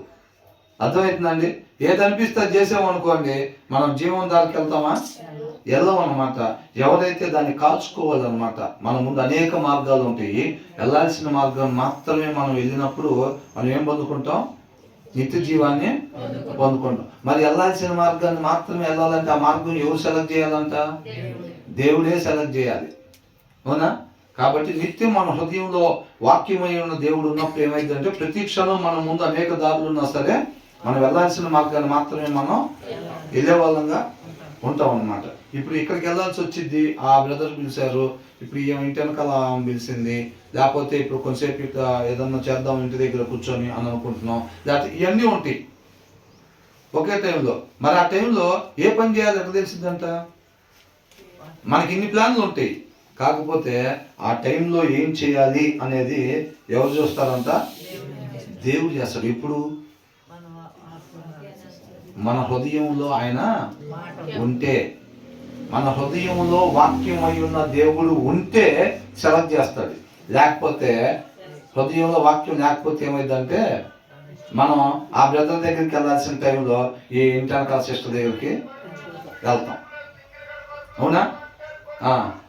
అర్థమవుతుందండి? ఏది అనిపిస్తే అది చేసామనుకోండి, మనం జీవం దారికి వెళ్తామా? వెళ్ళం అన్నమాట. ఎవరైతే దాన్ని కాల్చుకోవాలన్నమాట. మన ముందు అనేక మార్గాలు ఉంటాయి. వెళ్ళాల్సిన మార్గం మాత్రమే మనం వెళ్ళినప్పుడు మనం ఏం పొందుకుంటాం? నిత్య జీవాన్ని పొందుకుంటాం. మరి వెళ్ళాల్సిన మార్గాన్ని మాత్రమే వెళ్ళాలంటే ఆ మార్గం ఎవరు సెలెక్ట్ చేయాలంట? దేవుడే సెలెక్ట్ చేయాలి. అవునా? కాబట్టి నిత్యం మన హృదయంలో వాక్యమై ఉన్న దేవుడు ఉన్నప్పుడు ఏమైందంటే ప్రతి క్షణం మన ముందు అనేక దారులు ఉన్నా సరే మనం వెళ్ళాల్సిన మార్గాన్ని మాత్రమే మనం వెళ్ళే వాళ్ళంగా ఉంటాం అన్నమాట. ఇప్పుడు ఇక్కడికి వెళ్ళాల్సి వచ్చింది, ఆ బ్రదర్ పిలిచారు, ఇప్పుడు ఇంటి వెనకాల పిలిచింది, లేకపోతే ఇప్పుడు కొంతసేపు ఇట్లా ఏదన్నా చేద్దాం ఇంటి దగ్గర కూర్చొని అని అనుకుంటున్నాం, లేకపోతే ఇవన్నీ ఉంటాయి ఒకే టైంలో. మరి ఆ టైంలో ఏ పని చేయాలి ఎట్లా తెలిసిందంట? మనకి ఇన్ని ప్లాన్లు ఉంటాయి, కాకపోతే ఆ టైంలో ఏం చేయాలి అనేది ఎవరు చూస్తారంట? దేవుడు చేస్తాడు. ఇప్పుడు మన హృదయంలో ఆయన ఉంటే, మన హృదయంలో వాక్యమై ఉన్న దేవుడు ఉంటే సెలెక్ట్ చేస్తాడు. లేకపోతే హృదయంలో వాక్యం లేకపోతే ఏమైందంటే మనం ఆ బ్రదర్ దగ్గరికి వెళ్ళాల్సిన టైంలో ఈ ఇంటర్నల్ సిస్టర్ దగ్గరికి వెళ్తాం. అవునా?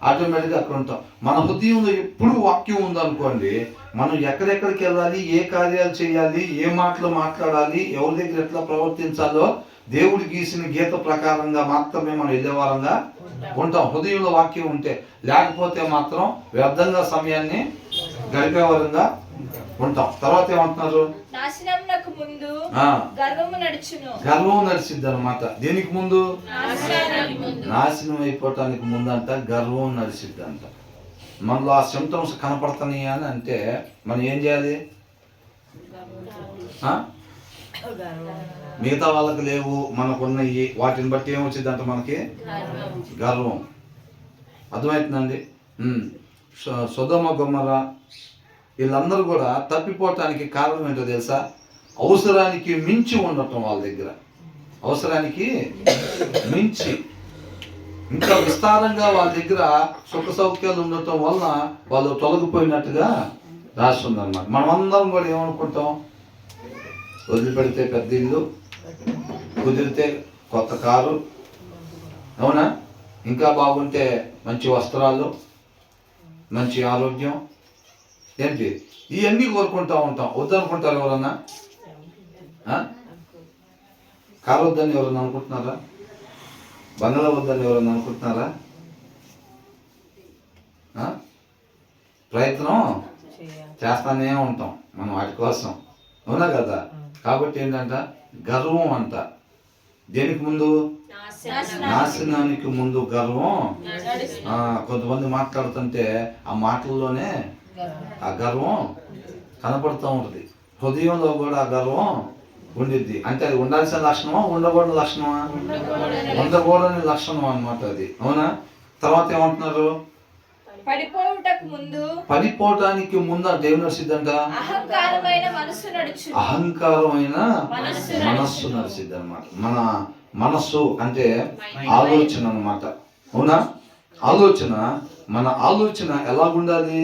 ఆటోమేటిక్గా అక్కడ ఉంటాం. మన హృదయంలో ఎప్పుడు వాక్యం ఉందనుకోండి, మనం ఎక్కడెక్కడికి వెళ్ళాలి, ఏ కార్యాలు చేయాలి, ఏ మాటలు మాట్లాడాలి, ఎవరి దగ్గర ఎట్లా ప్రవర్తించాలో దేవుడు గీసిన గీత ప్రకారంగా మాత్రమే మనం వెళ్ళేవారంగా ఉంటాం, హృదయంలో వాక్యం ఉంటే. లేకపోతే మాత్రం వ్యర్థంగా సమయాన్ని గడిపేవారంగా ఉంటాం. తర్వాత ఏమంటున్నారు? గర్వం నడిచిద్ది అనమాట. దేనికి ముందు? నాశనం అయిపోవటానికి ముందు అంట గర్వం నడిచిద్ది అంట. మనలో ఆ సిమ్టమ్స్ కనపడుతున్నాయి అని అంటే మనం ఏం చేయాలి? మిగతా వాళ్ళకి లేవు, మనకున్నవి, వాటిని బట్టి ఏమొచ్చిందంట మనకి? గర్వం. అర్థమవుతుందండి? సొదొమ గొమొర్రా వీళ్ళందరూ కూడా తప్పిపోవటానికి కారణం ఏంటో తెలుసా? అవసరానికి మించి ఉండటం. వాళ్ళ దగ్గర అవసరానికి మించి ఇంకా విస్తారంగా వాళ్ళ దగ్గర సుఖ సౌఖ్యాలు ఉండటం వలన వాళ్ళు తొలగిపోయినట్టుగా రాస్తుందన్నమాట. మనం అందరం కూడా ఏమనుకుంటాం? వదిలిపెడితే పెద్ద ఇల్లు, కుదిరితే కొత్త కారు, అవునా, ఇంకా బాగుంటే మంచి వస్త్రాలు, మంచి ఆరోగ్యం, ఏంటి ఇవన్నీ కోరుకుంటూ ఉంటాం. వద్దనుకుంటారు ఎవరన్నా? కారు వద్దని ఎవరన్నా అనుకుంటున్నారా? బంగ్లా వద్దని ఎవరన్నా అనుకుంటున్నారా? ప్రయత్నం చేస్తానే ఉంటాం మనం వాటి కోసం, అవునా కదా? కాబట్టి ఏంటంట? గర్వం అంట. దేనికి ముందు? నాశనానికి ముందు గర్వం. కొంతమంది మాట్లాడుతుంటే ఆ మాటల్లోనే ఆ గర్వం కనపడుతూ ఉంటుంది. హృదయంలో కూడా ఆ గర్వం ఉండిద్ది. అంటే అది ఉండాల్సిన లక్షణమా, ఉండకూడని లక్షణమా? ఉండకూడని లక్షణం అన్నమాట అది, అవునా? తర్వాత ఏమంటున్నారు? పడిపోవటానికి ముందు అంటే ఏం నడిచిద్దంట? అహంకారమైన మనస్సు నడిచిద్ది అనమాట. మన మనస్సు అంటే ఆలోచన అన్నమాట, అవునా? ఆలోచన, మన ఆలోచన ఎలాగుండాలి?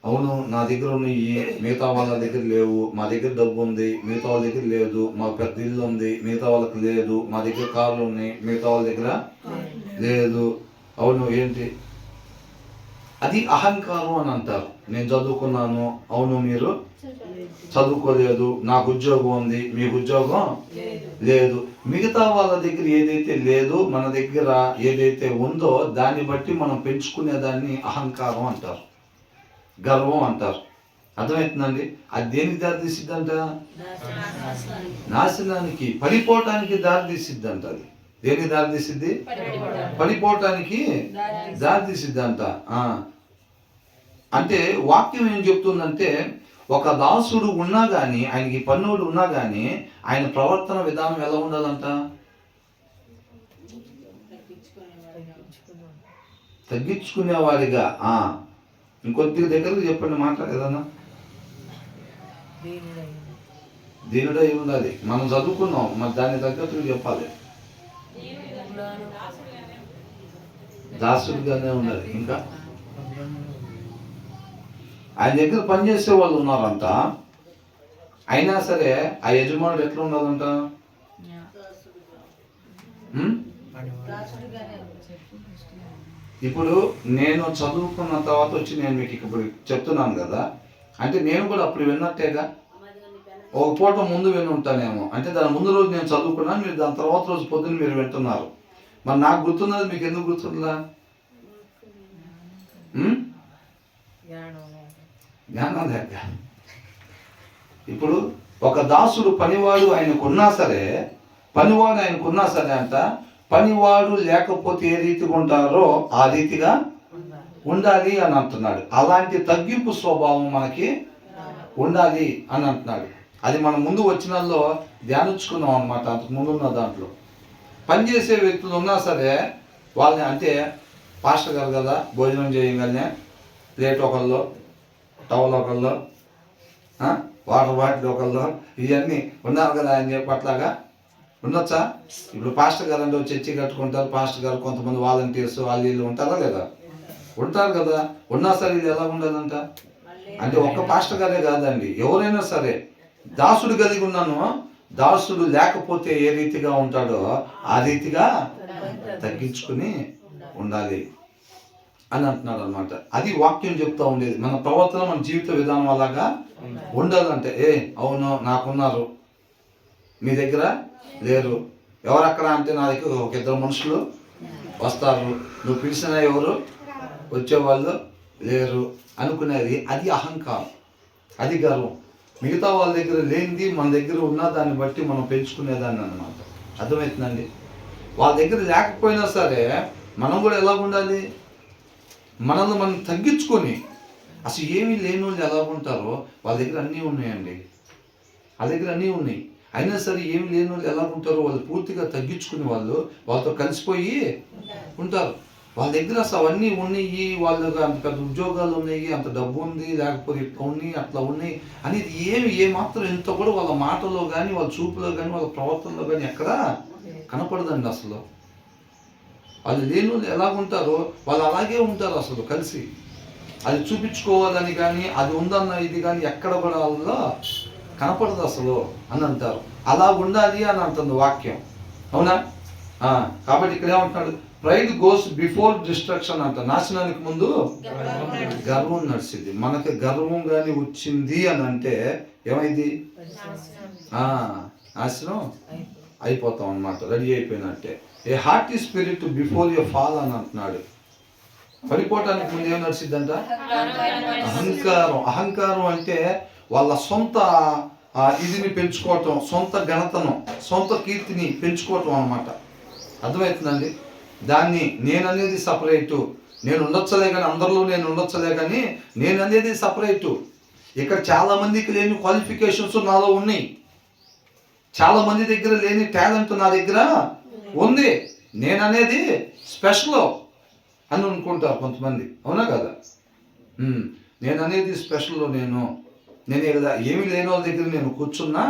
అవును, నా దగ్గర ఉన్నాయి, మిగతా వాళ్ళ దగ్గర లేవు, మా దగ్గర డబ్బు ఉంది, మిగతా వాళ్ళ దగ్గర లేదు, మా పెద్ద ఇల్లు ఉంది, మిగతా వాళ్ళకి లేదు, మా దగ్గర కార్లు ఉన్నాయి, మిగతా వాళ్ళ దగ్గర లేదు. అవును, ఏంటి అది అహంకారం అని అంటారు. నేను చదువుకున్నాను, అవును మీరు చదువుకోలేదు, నాకు ఉద్యోగం ఉంది, మీకు ఉద్యోగం లేదు. మిగతా వాళ్ళ దగ్గర ఏదైతే లేదో మన దగ్గర ఏదైతే ఉందో దాన్ని బట్టి మనం పెంచుకునేదాన్ని అహంకారం అంటారు, గర్వం అంటారు. అర్థమవుతుందండి? అది దేనికి దారి తీసిద్దంట? నాశనానికి, పడిపోవటానికి దారి తీసిద్దంట. అది దేనికి దారి తీసిద్ది? పడిపోవటానికి దారి తీసిద్దంట. అంటే వాక్యం ఏం చెప్తుందంటే, ఒక దాసుడు ఉన్నా కానీ, ఆయనకి పన్నుడు ఉన్నా కానీ ఆయన ప్రవర్తన విధానం ఎలా ఉండాలంట? తగ్గించుకునేవాడిగా. ఇంకొద్ది దగ్గరకు చెప్పండి మాట ఏదన్నా. దీనుడై ఉండాలి. మనం చదువుకున్నాం, మరి దాన్ని తగ్గట్టుగా చెప్పాలి. దాసుడిగానే ఉండాలి. ఇంకా ఆయన దగ్గర పనిచేసే వాళ్ళు ఉన్నారంట, అయినా సరే ఆ యజమానుడు ఎట్లా ఉండాలంట? ఇప్పుడు నేను చదువుకున్న తర్వాత వచ్చి నేను మీకు ఇప్పుడు చెప్తున్నాను కదా, అంటే నేను కూడా అప్పుడు విన్నట్టేగా. ఒక పూట ముందు విని ఉంటానేమో, అంటే దాని ముందు రోజు నేను చదువుకున్నాను, మీరు దాని తర్వాత రోజు పొద్దున్న మీరు వింటున్నారు. మరి నాకు గుర్తున్నది మీకు ఎందుకు గుర్తుందా? జ్ఞానం లేక. ఇప్పుడు ఒక దాసుడు పనివాడు ఆయనకున్నా సరే, అంట పనివాడు లేకపోతే ఏ రీతిగా ఉంటారో ఆ రీతిగా ఉండాలి అని అంటున్నాడు. అలాంటి తగ్గింపు స్వభావం మనకి ఉండాలి అని అంటున్నాడు. అది మనం ముందు వచ్చినల్లో ధ్యానించుకున్నాం అనమాట. అంతకు ముందు ఉన్న దాంట్లో పనిచేసే వ్యక్తులు ఉన్నా సరే వాళ్ళని, అంటే పాస్టర్ గారు కదా భోజనం చేయగానే ప్లేట్ ఒకళ్ళు, టవల్ ఒకళ్ళు, వాటర్ బాటిల్ ఒకళ్ళు, ఇవన్నీ ఉన్నారు కదా అని చెప్పి అట్లాగా ఉండొచ్చా? ఇప్పుడు పాస్టర్ గారు అంటే చర్చి కట్టుకుంటారు, పాస్టర్ గారు కొంతమంది వాలంటీర్స్ వాళ్ళు వీళ్ళు ఉంటారా లేదా? ఉంటారు కదా. ఉన్నా సరే ఇది ఎలా ఉండాలంట? అంటే ఒక్క పాస్టర్ గారే కాదండి, ఎవరైనా సరే దాసుడు కలిగి ఉన్నాను, దాసుడు లేకపోతే ఏ రీతిగా ఉంటాడో ఆ రీతిగా తగ్గించుకుని ఉండాలి అని అంటున్నాడు అనమాట. అది వాక్యం చెప్తా ఉండేది. మన ప్రవర్తన, మన జీవిత విధానం అలాగా ఉండాలంటే, అవును నాకున్నారు, మీ దగ్గర లేరు. ఎవరక్కడ అంటే నా దగ్గర ఒక ఇద్దరు మనుషులు వస్తారు, నువ్వు పిలిచిన ఎవరు వచ్చేవాళ్ళు లేరు అనుకునేది. అది అహంకారం, అది గర్వం. మిగతా వాళ్ళ దగ్గర లేనిది మన దగ్గర ఉన్న దాన్ని బట్టి మనం పెంచుకునేదాన్ని అన్నమాట. అర్థమవుతుందండి? వాళ్ళ దగ్గర లేకపోయినా సరే మనం కూడా ఎలా ఉండాలి? మనల్ని మనం తగ్గించుకొని, అసలు ఏమీ లేని వాళ్ళు ఎలా ఉంటారో వాళ్ళ దగ్గర అన్నీ ఉన్నాయండి, వాళ్ళ దగ్గర అన్నీ ఉన్నాయి. అయినా సరే ఏమి లేని వాళ్ళు ఎలా ఉంటారో వాళ్ళు పూర్తిగా తగ్గించుకుని వాళ్ళతో కలిసిపోయి ఉంటారు. వాళ్ళ దగ్గర అసలు అవన్నీ ఉన్నాయి, వాళ్ళకి అంత పెద్ద ఉద్యోగాలు ఉన్నాయి, అంత డబ్బు ఉంది, లేకపోతే ఇట్లా ఉన్నాయి అట్లా ఉన్నాయి అనేది ఏమాత్రం ఇంత కూడా వాళ్ళ మాటలో కానీ, వాళ్ళ చూపులో కానీ, వాళ్ళ ప్రవర్తనలో కానీ ఎక్కడా కనపడదండి. అసలు వాళ్ళు లేని వాళ్ళు ఎలాగుంటారో వాళ్ళు అలాగే ఉంటారు అసలు కలిసి. అది చూపించుకోవాలని కానీ, అది ఉందన్న ఇది కానీ ఎక్కడ కూడా వాళ్ళలో కనపడదు అసలు అని అంటారు. అలా ఉండాలి అని అంటుంది వాక్యం. అవునా? కాబట్టి ఇక్కడ ఏమంటున్నాడు? ప్రైడ్ గోస్ బిఫోర్ డిస్ట్రక్షన్ అంట. నాశనానికి ముందు గర్వం నడిచింది. మనకి గర్వం కానీ వచ్చింది అని అంటే ఏమైంది? నాశనం అయిపోతాం అన్నమాట, రెడీ అయిపోయినట్టే. A haughty spirit before you fall అని అంటున్నాడు. పడిపోవటానికి ముందు ఏం నడిచిద్దంట? అహంకారం అంటే వాళ్ళ సొంత ఇదిని పెంచుకోవటం, సొంత ఘనతను, సొంత కీర్తిని పెంచుకోవటం అన్నమాట. అర్థమవుతుందండి? దాన్ని నేననేది సపరేటు, నేను ఉండొచ్చలే కానీ, అందరిలో నేను ఉండొచ్చలే కానీ నేననేది సపరేటు. ఇక్కడ చాలామందికి లేని క్వాలిఫికేషన్స్ నాలో ఉన్నాయి, చాలామంది దగ్గర లేని టాలెంట్ నా దగ్గర ఉంది, నేననేది స్పెషల్ అని అనుకుంటారు కొంతమంది. అవునా కదా? నేననేది స్పెషల్. నేను కదా ఏమీ లేని వాళ్ళ దగ్గర నేను కూర్చున్నా,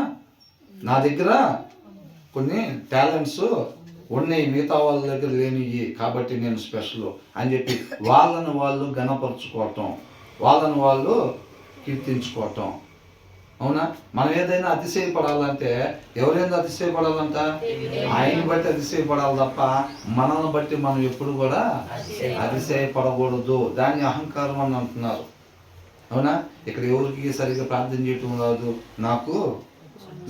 నా దగ్గర కొన్ని టాలెంట్స్ ఉన్నాయి, మిగతా వాళ్ళ దగ్గర లేనివి, కాబట్టి నేను స్పెషల్ అని చెప్పి వాళ్ళను వాళ్ళు ఘనపరుచుకోవటం, వాళ్ళను వాళ్ళు కీర్తించుకోవటం. అవునా? మనం ఏదైనా అతిశయపడాలంటే ఎవరైనా అతిశయపడాలంట? ఆయన్ని బట్టి అతిశయపడాలి తప్ప మనల్ని బట్టి మనం ఎప్పుడు కూడా అతిశయపడకూడదు. దాన్ని అహంకారం అని అంటున్నారు. అవునా? ఇక్కడ ఎవరికి సరిగ్గా ప్రార్థన చేయటం రాదు,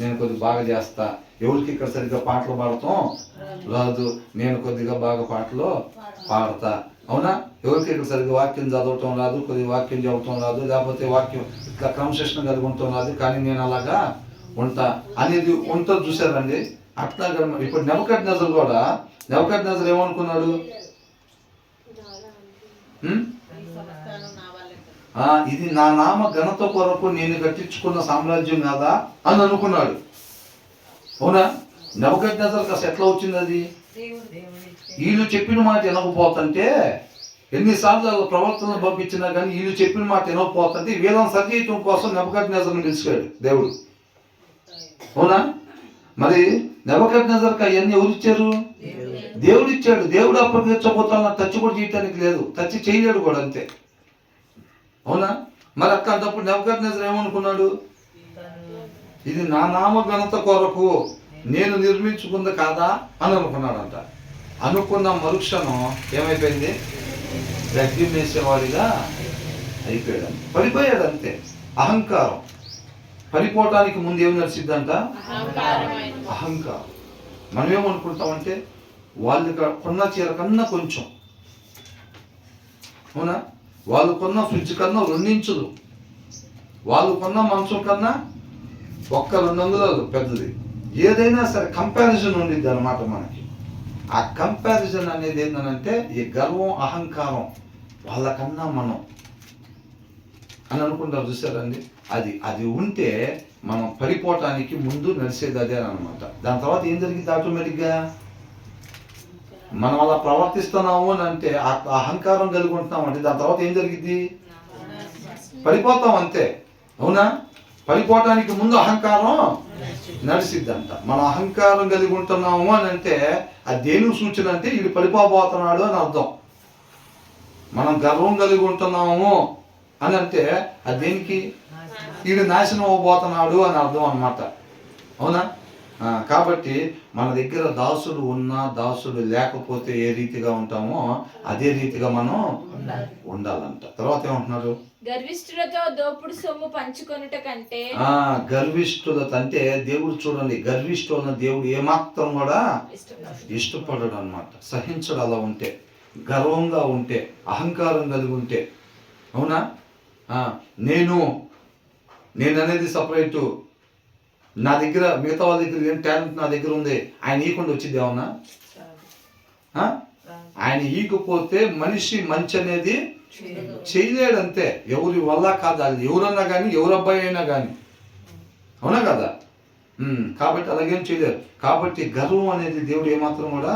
నేను కొద్దిగా బాగా చేస్తా. ఎవరికి ఇక్కడ సరిగ్గా పాటలు పాడటం రాదు, నేను కొద్దిగా బాగా పాటలు పాడతా. అవునా? ఎవరికి ఇక్కడ సరిగ్గా వాక్యం చదవటం రాదు, కొద్దిగా వాక్యం చదవటం రాదు, లేకపోతే వాక్యం ఇట్లా క్రమశిక్షణ కలిగి ఉండటం రాదు, కానీ నేను అలాగా ఉంటా అనేది ఉంటుంది. చూసారండి? అట్లాగా ఇప్పుడు నెబుకద్నెజర్ కూడా, నెబుకద్నెజర్ ఏమనుకున్నాడు? ఇది నా నామ ఘనత కొరకు నేను కట్టించుకున్న సామ్రాజ్యం కాదా అని అనుకున్నాడు. అవునా? నెబుకద్నెజర్కి అసలు ఎట్లా వచ్చింది అది? వీళ్ళు చెప్పిన మాట వినకపోతుంటే, ఎన్నిసార్లు ప్రవర్తనలు పంపించినా కానీ వీళ్ళు చెప్పిన మాట వినకపోతుంటే వీళ్ళని సరిచేయటం కోసం నెబుకద్నెజర్ని పిలిచాడు దేవుడు. అవునా? మరి నెబుకద్నెజర్కి అవన్నీ ఎవరు ఇచ్చారు? దేవుడు ఇచ్చాడు. దేవుడు అప్పగించబోతాను టచ్ కూడా చేయటానికి లేదు, టచ్ చేయలేడు కూడా, అంతే. అవునా? మరి అట్లాంటప్పుడు నెబుకద్నెజర్ ఏమనుకున్నాడు? ఇది నా నామ ఘనత కొరకు నేను నిర్మించుకుంది కాదా అని అనుకున్నాడంట. అనుకున్న మరుక్షణం ఏమైపోయింది? గడ్డి వేసేవాడిగా అయిపోయాడు, పడిపోయాడు, అంతే. అహంకారం పడిపోవటానికి ముందు ఏమి నడిచిద్దంట? అహంకారం. మనం ఏమనుకుంటామంటే వాళ్ళు కొన్న చీర కన్నా కొంచెం, అవునా, వాళ్ళు కొన్న ఫ్రిడ్జ్ కన్నా 2 ఇంచులు, వాళ్ళు కొన్న మంచం కన్నా 1-2 అంగుళాలు పెద్దది, ఏదైనా సరే కంపారిజన్ ఉండిద్ది అనమాట మనకి. ఆ కంపారిజన్ అనేది ఏంటంటే ఈ గర్వం, అహంకారం, వాళ్ళకన్నా మనం అని అనుకుంటారు. చూసారండి? అది ఉంటే మనం పడిపోవటానికి ముందు నడిచేది అదే అనమాట. దాని తర్వాత ఏం జరిగింది? ఆటోమేటిక్గా మనం అలా ప్రవర్తిస్తున్నాము అని అంటే, అహంకారం కలిగి ఉంటున్నాం అంటే దాని తర్వాత ఏం జరిగింది? పడిపోతాం, అంతే. అవునా? పడిపోవటానికి ముందు అహంకారం నడిచిద్దంట. మనం అహంకారం కలిగి ఉంటున్నాము అని అంటే అది దేనికి సూచన అంటే వీడు పడిపోబోతున్నాడు అని అర్థం. మనం గర్వం కలిగి ఉంటున్నాము అని అంటే అది దేనికి? వీడు నాశనం అవ్వబోతున్నాడు అని అర్థం అన్నమాట. అవునా? కాబట్టి మన దగ్గర దాసుడు ఉన్నా దాసుడు లేకపోతే ఏ రీతిగా ఉంటామో అదే రీతిగా మనం ఉండాలంట. తర్వాత ఏమంటున్నారు? గర్విష్ఠులతో దోపుడు సొమ్ము పంచుకొనుట కంటే. గర్విష్ఠులత అంటే దేవుడు చూడండి, గర్విష్ఠులను దేవుడు ఏమాత్రం కూడా ఇష్టపడడు అనమాట. సహించడు అలా ఉంటే, గర్వంగా ఉంటే, అహంకారం కలిగి ఉంటే. అవునా? నేను అనేది సపరేటు, నా దగ్గర మిగతా వాళ్ళ దగ్గర ఏం టాలెంట్ నా దగ్గర ఉంది, ఆయన ఈకుండా వచ్చింది ఏమన్నా? ఆయన ఈకపోతే మనిషి మంచి అనేది చేయలేడు, అంతే. ఎవరి వల్ల కాదు, అది ఎవరన్నా కానీ, ఎవరు అబ్బాయి అయినా కానీ. అవునా కదా? కాబట్టి అలాగేం చేయలేరు. కాబట్టి గర్వం అనేది దేవుడు ఏమాత్రం కూడా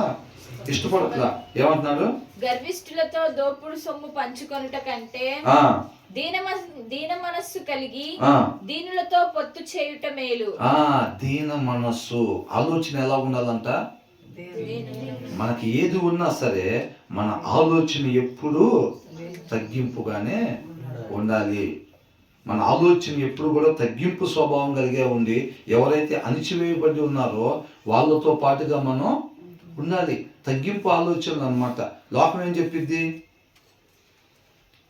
ఇష్టపడట్లా. ఏమంటున్నాడు? గర్విష్ఠులతో దోపుడు సొమ్ము పంచుకొనుట కంటే దీన మనస్సు కలిగి దీనులతో పొత్తు చేయుట మేలు. దీన మనస్సు ఆలోచన ఎలా ఉండాలంట? మనకి ఏది ఉన్నా సరే మన ఆలోచన ఎప్పుడు తగ్గింపుగానే ఉండాలి. మన ఆలోచన ఎప్పుడు కూడా తగ్గింపు స్వభావం కలిగే ఉండి, ఎవరైతే అణిచివేయబడి ఉన్నారో వాళ్ళతో పాటుగా మనం ఉండాలి. తగ్గింపు ఆలోచనలు అన్నమాట. లోకం ఏం చెప్పిద్ది?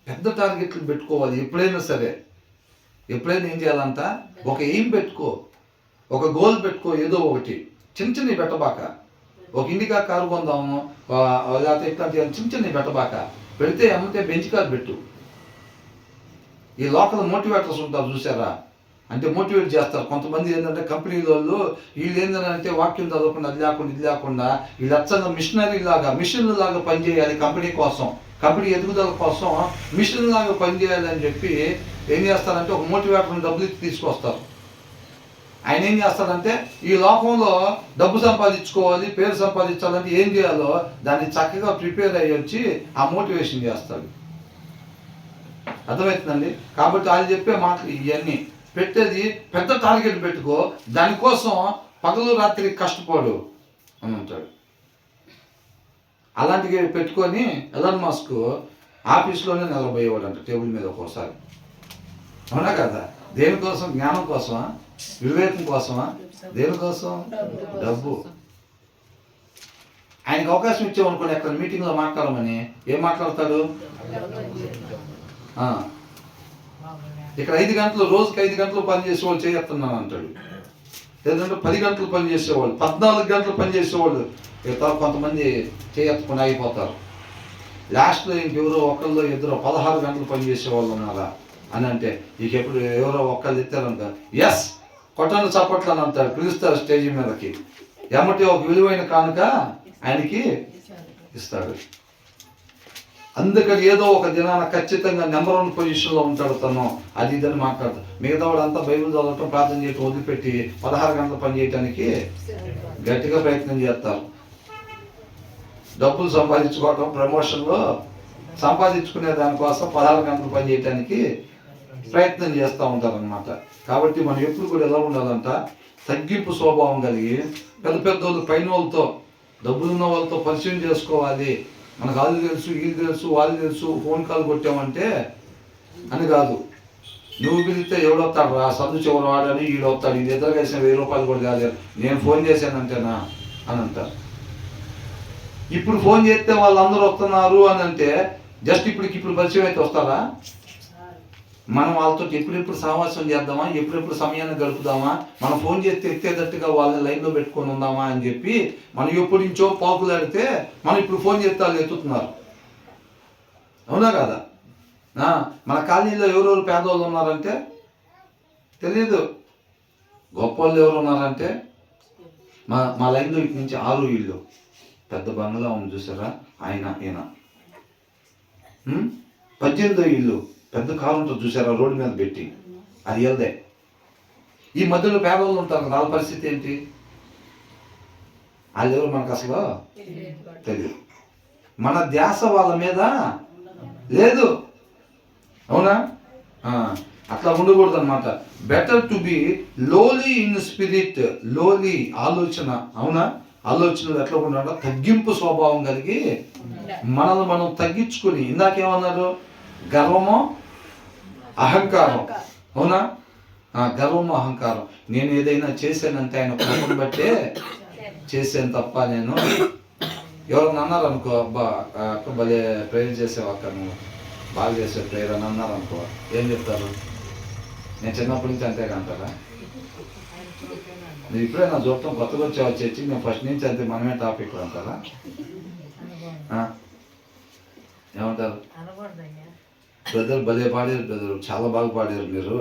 పెద్ద టార్గెట్లు పెట్టుకోవాలి. ఎప్పుడైనా సరే, ఎప్పుడైనా ఏం చేయాలంట? ఒక ఎయిమ్ పెట్టుకో, ఒక గోల్ పెట్టుకో, ఏదో ఒకటి. చిన్నవి పెట్టబాక. ఒక ఇండికా కారు కొందాము, లేకపోతే ఇట్లాంటి చిన్నవి పెట్టబాక. పెడితే అమ్మితే బెంచ్ కార్ పెట్టు. ఈ లోకల్ మోటివేటర్స్ ఉంటారు చూసారా, అంటే మోటివేట్ చేస్తారు. కొంతమంది ఏంటంటే కంపెనీల వాళ్ళు వీళ్ళు ఏంటంటే వాక్యం చదవకుండా అది లేకుండా ఇది లేకుండా వీళ్ళు అచ్చంగా మిషన్ లాగా పనిచేయాలి కంపెనీ కోసం, కంపెనీ ఎదుగుదల కోసం మిషన్ లాగా పనిచేయాలి అని చెప్పి ఏం చేస్తారంటే ఒక మోటివేటర్ని డబ్బులు తీసుకొస్తారు. ఆయన ఏం చేస్తాడంటే ఈ లోకంలో డబ్బు సంపాదించుకోవాలి, పేరు సంపాదించాలంటే ఏం చేయాలో దాన్ని చక్కగా ప్రిపేర్ అయ్యి వచ్చి ఆ మోటివేషన్ చేస్తాడు. అర్థమవుతుందండి? కాబట్టి వాళ్ళు చెప్పే మాటలు ఇవన్నీ పెట్టేది పెద్ద టార్గెట్ పెట్టుకో, దానికోసం పగలు రాత్రి కష్టపడు అని అంటాడు. అలాంటివి పెట్టుకొని ఎలాన్ మస్క్ ఆఫీస్లోనే నిలబోయేవాడు అంట, టేబుల్ మీద ఒక్కోసారి. అవునా కదా? దేనికోసం? జ్ఞానం కోసమా? వివేకం కోసమా? దేనికోసం? డబ్బు. ఆయనకు అవకాశం ఇచ్చామనుకోండి ఎక్కడ మీటింగ్లో మాట్లాడమని, ఏం మాట్లాడతాడు? ఇక్కడ 5 గంటలు, రోజుకి 5 గంటలు పని చేసేవాళ్ళు చేయొస్తున్నాను అంటాడు. లేదంటే 10 గంటలు పని చేసేవాళ్ళు, 14 గంటలు పని చేసేవాళ్ళు కొంతమంది చేయొత్తుకుని అయిపోతారు. లాస్ట్లో ఇంకెవరో ఒకళ్ళు ఇద్దరు 16 గంటలు పని చేసేవాళ్ళు ఉన్నారా అని అంటే, ఇక ఎప్పుడు ఎవరో ఒకళ్ళు ఎత్తారనుక ఎస్ కొట్టను చప్పట్లు అని అంటారు, పిలుస్తారు స్టేజ్ మీదకి. ఎమ్మటి ఒక విలువైన కానుక ఆయనకి ఇస్తాడు. అందుకని ఏదో ఒక దినాన ఖచ్చితంగా నెంబర్ 1 పొజిషన్లో ఉంటాడు తను. అది ఇదని మాట్లాడతాడు. మిగతా వాడు అంతా బైబిల్ చదవటం, ప్రార్థన చేయటం వదిలిపెట్టి 16 గంటలు పని చేయడానికి గట్టిగా ప్రయత్నం చేస్తారు. డబ్బులు సంపాదించుకోవటం, ప్రమోషన్లో సంపాదించుకునే దానికోసం 16 గంటలు పని చేయడానికి ప్రయత్నం చేస్తూ ఉంటారు అనమాట. కాబట్టి మనం ఎప్పుడు కూడా ఎలా ఉండాలంట? తగ్గింపు స్వభావం కలిగి పెద్ద పెద్ద వాళ్ళు, పైన వాళ్ళతో, డబ్బులున్న వాళ్ళతో పరిచయం చేసుకోవాలి. మనకు వాళ్ళు తెలుసు, వీళ్ళు తెలుసు, వాళ్ళు తెలుసు, ఫోన్ కాల్ కొట్టామంటే అని కాదు. నువ్వు పిలిస్తే ఎవడొస్తాడు రా, సందు చివరి వాడని వీడొస్తాడు, ఇది ఇద్దరు కలిసిన 1000 రూపాయలు కూడా కాదు, నేను ఫోన్ చేశానంటేనా అని అంటారు. ఇప్పుడు ఫోన్ చేస్తే వాళ్ళందరూ వస్తున్నారు అని అంటే జస్ట్ ఇప్పుడు పరిచయం అయితే వస్తారా? మనం వాళ్ళతో ఎప్పుడెప్పుడు సహవాసం చేద్దామా, ఎప్పుడెప్పుడు సమయాన్ని గడుపుదామా, మనం ఫోన్ చేస్తే ఎత్తేటట్టుగా వాళ్ళని లైన్లో పెట్టుకొని ఉందామా అని చెప్పి మనం ఎప్పటి నుంచో పాకులాడితే మనం ఇప్పుడు ఫోన్ చేస్తే వాళ్ళు ఎత్తుతున్నారు. అవునా కదా? మన కాలనీలో ఎవరెవరు పేదవాళ్ళు ఉన్నారంటే తెలియదు, గొప్ప వాళ్ళు ఎవరు ఉన్నారంటే మా లైన్లో ఇటు నుంచి 6 ఇళ్ళు, పెద్ద బంగ్లా ఉంది చూసారా, ఈయన 18 ఇల్లు, పెద్ద కారు ఉంటుంది చూసారా రోడ్డు మీద పెట్టి, అది వెళ్దే. ఈ మధ్యలో పేదవాళ్ళు ఉంటారు, వాళ్ళ పరిస్థితి ఏంటి? వాళ్ళు ఎవరు మనకు అసలు తెలియదు. మన ధ్యాస వాళ్ళ మీద లేదు. అవునా? అట్లా ఉండకూడదు అనమాట. Better to be lowly in spirit, lowly ఆలోచన. అవునా? ఆలోచనలు ఎట్లా ఉండాలో తగ్గింపు స్వభావం కలిగి మనల్ని మనం తగ్గించుకుని, ఇందాకేమన్నారు? గర్వము, అహంకారం. అవునా? గర్వము, అహంకారం. నేను ఏదైనా చేశానంటే ఆయన కృపను బట్టే చేశాను తప్ప నేను ఎవరన్నా అన్నారు అనుకో, అబ్బా అక్క భలే ప్రేయర్ చేసావు అక్క, నువ్వు బాగా చేసే ప్రేయర్ అని అన్నారు అనుకో, ఏం చెప్తారు? నేను చిన్నప్పటి నుంచి అంతేగా అంటారా? నువ్వు ఇప్పుడే నా చూడటం కొత్తగా వచ్చావు చర్చి, మేము ఫస్ట్ నుంచి అంతే, మనమే టాపిక్ అంటారా? ఏమంటారు? బ్రదర్ భలే పాడారు బ్రదర్, చాలా బాగా పాడారు మీరు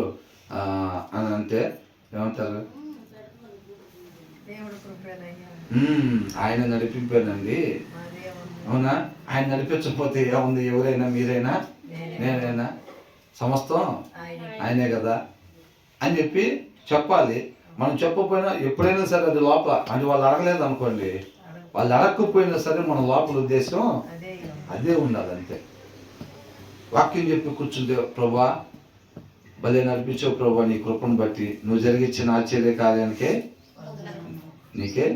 అని అంటే ఏమంటారు? ఆయన నడిపింపానండి. అవునా? ఆయన నడిపించకపోతే ఏముంది? ఎవరైనా, మీరైనా, నేనైనా, సమస్తం ఆయనే కదా అని చెప్పి చెప్పాలి. మనం చెప్పకపోయినా ఎప్పుడైనా సరే అది లోపల, అది వాళ్ళు అడగలేదు అనుకోండి, వాళ్ళు అడగకపోయినా సరే మన లోపల ఉద్దేశం అదే ఉండాలి అంతే. వాక్యం చెప్పి కూర్చుంటే, ప్రభా భలే నడిపించావు ప్రభా, నీ కృపను బట్టి నువ్వు జరిగించిన ఆశ్చర్య కార్యానికే నీకే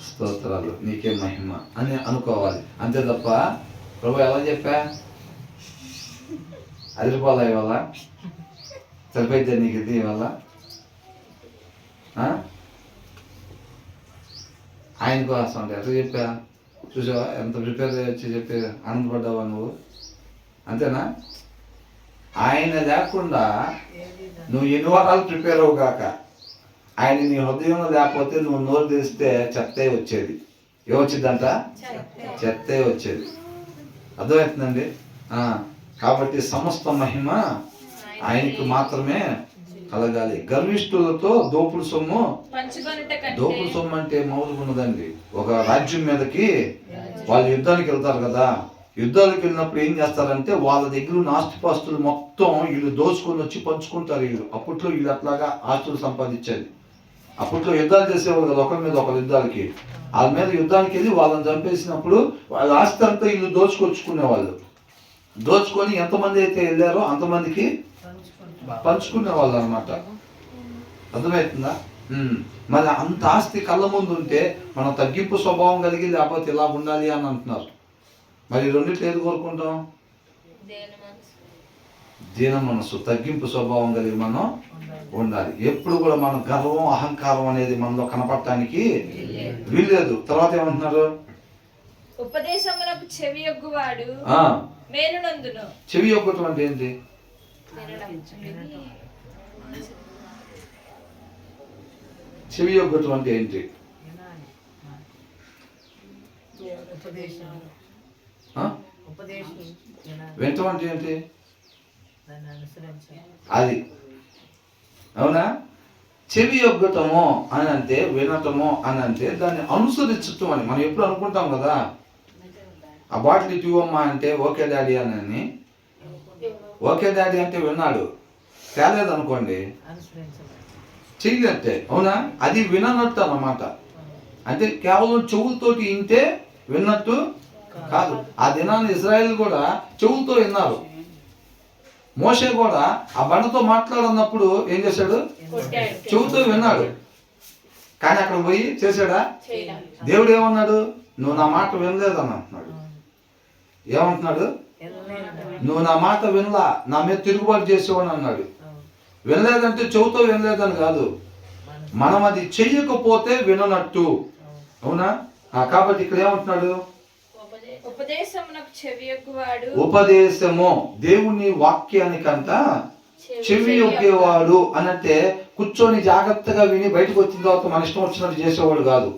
స్తోత్రాలు, నీకే మహిమ అని అనుకోవాలి. అంతే తప్ప ప్రభు ఎలా చెప్పా, అదిరిపోలే ఇవాళ, సరిపోయితే నీకు ఇది ఇవాళ, ఆయన కోసం అంటే ఎట్లా చెప్పా? చూసావా ఎంత ప్రిపేర్ వచ్చి చెప్పి ఆనందపడ్డావా నువ్వు? అంతేనా? ఆయన లేకుండా నువ్వు ఎన్ని వారాలు ప్రిపేర్ అవ్వగాక, ఆయన నీ హృదయంలో లేకపోతే నువ్వు నోరు తెరిస్తే చెత్తే వచ్చేది. ఏమొచ్చిందంట? చెత్తే వచ్చేది. అర్థమవుతుందండి? కాబట్టి సమస్త మహిమ ఆయనకు మాత్రమే కలగాలి. గర్విష్ఠులతో దోపుడు సొమ్ము అంటే మామూలుగా ఉన్నదండి. ఒక రాజ్యం మీదకి వాళ్ళు యుద్ధానికి వెళ్తారు కదా, యుద్ధాలకు వెళ్ళినప్పుడు ఏం చేస్తారంటే వాళ్ళ దగ్గర ఉన్న ఆస్తిపాస్తులు మొత్తం వీళ్ళు దోచుకొని వచ్చి పంచుకుంటారు. వీళ్ళు అప్పట్లో వీళ్ళు అట్లాగా ఆస్తులు సంపాదించేది. అప్పట్లో యుద్ధాలు చేసేవాళ్ళు కదా, ఒకరి మీద ఒకరి యుద్ధాలకి, వాళ్ళ మీద యుద్ధానికి వెళ్ళి వాళ్ళని చంపేసినప్పుడు వాళ్ళ ఆస్తి అంతా వీళ్ళు దోచుకొచ్చుకునేవాళ్ళు. దోచుకొని ఎంతమంది అయితే వెళ్ళారో అంతమందికి పంచుకునేవాళ్ళు అనమాట. అర్థమవుతుందా? మరి అంత ఆస్తి కళ్ళ ముందు ఉంటే మనం తగ్గింపు స్వభావం కలిగి లేకపోతే ఇలా ఉండాలి అని అంటున్నారు. మరి రెండిట్లు ఏది కోరుకుంటాం? దీన మనసు, తగ్గింపు స్వభావం కలిగి మనం ఉండాలి. ఎప్పుడు కూడా మన గర్వం అహంకారం అనేది మనలో కనపడటానికి వీల్లేదు. తర్వాత ఏమంటున్నారు? ఉపదేశమునకు చెవియొగ్గువాడు మేలునందును. చెవి ఒగ్గటం అంటే ఏంటి? చెవి ఒగ్గటం అంటే ఏంటి? వింటం అంటే ఏంటి? అది అవునా? చెవి ఒగ్గటము అని అంటే, వినటము అని అంటే దాన్ని అనుసరించటం అని. మనం ఎప్పుడు అనుకుంటాం కదా, ఆ బాటిల్ ఇటు ఇవ్వమ్మా అంటే ఓకే డాడీ అని. ఓకే డాడీ అంటే విన్నాడు, తేలేదు అనుకోండి చెయ్యట్టే. అవునా? అది విననట్టు అన్నమాట. అంటే కేవలం చెవులతోటి వింటే విన్నట్టు కాదు. ఆ దినాన్ని ఇజ్రాయెల్ కూడా చెవులతో విన్నారు. మోషే కూడా ఆ బండతో మాట్లాడున్నప్పుడు ఏం చేశాడు? చెవుతో విన్నాడు. కానీ అక్కడ పోయి చేశాడా? దేవుడు ఏమన్నాడు? నువ్వు నా మాట వినలేదని అంటున్నాడు. ఏమంటున్నాడు? నువ్వు నా మాట వినలా, నా మీద తిరుగుబాటు చేసేవాడు అన్నాడు. వినలేదంటే చెవుతో వినలేదని కాదు, మనం అది చెయ్యకపోతే విననట్టు. అవునా? కాబట్టి ఇక్కడ ఏమంటున్నాడు? ఉపదేశము, దేవుని వాక్యానికంట చెవి ఒగ్గేవాడు అనంటే కూర్చొని జాగ్రత్తగా విని బయటకు వచ్చిన తర్వాత మన ఇష్టం వచ్చినట్టు చేసేవాడు కాదు.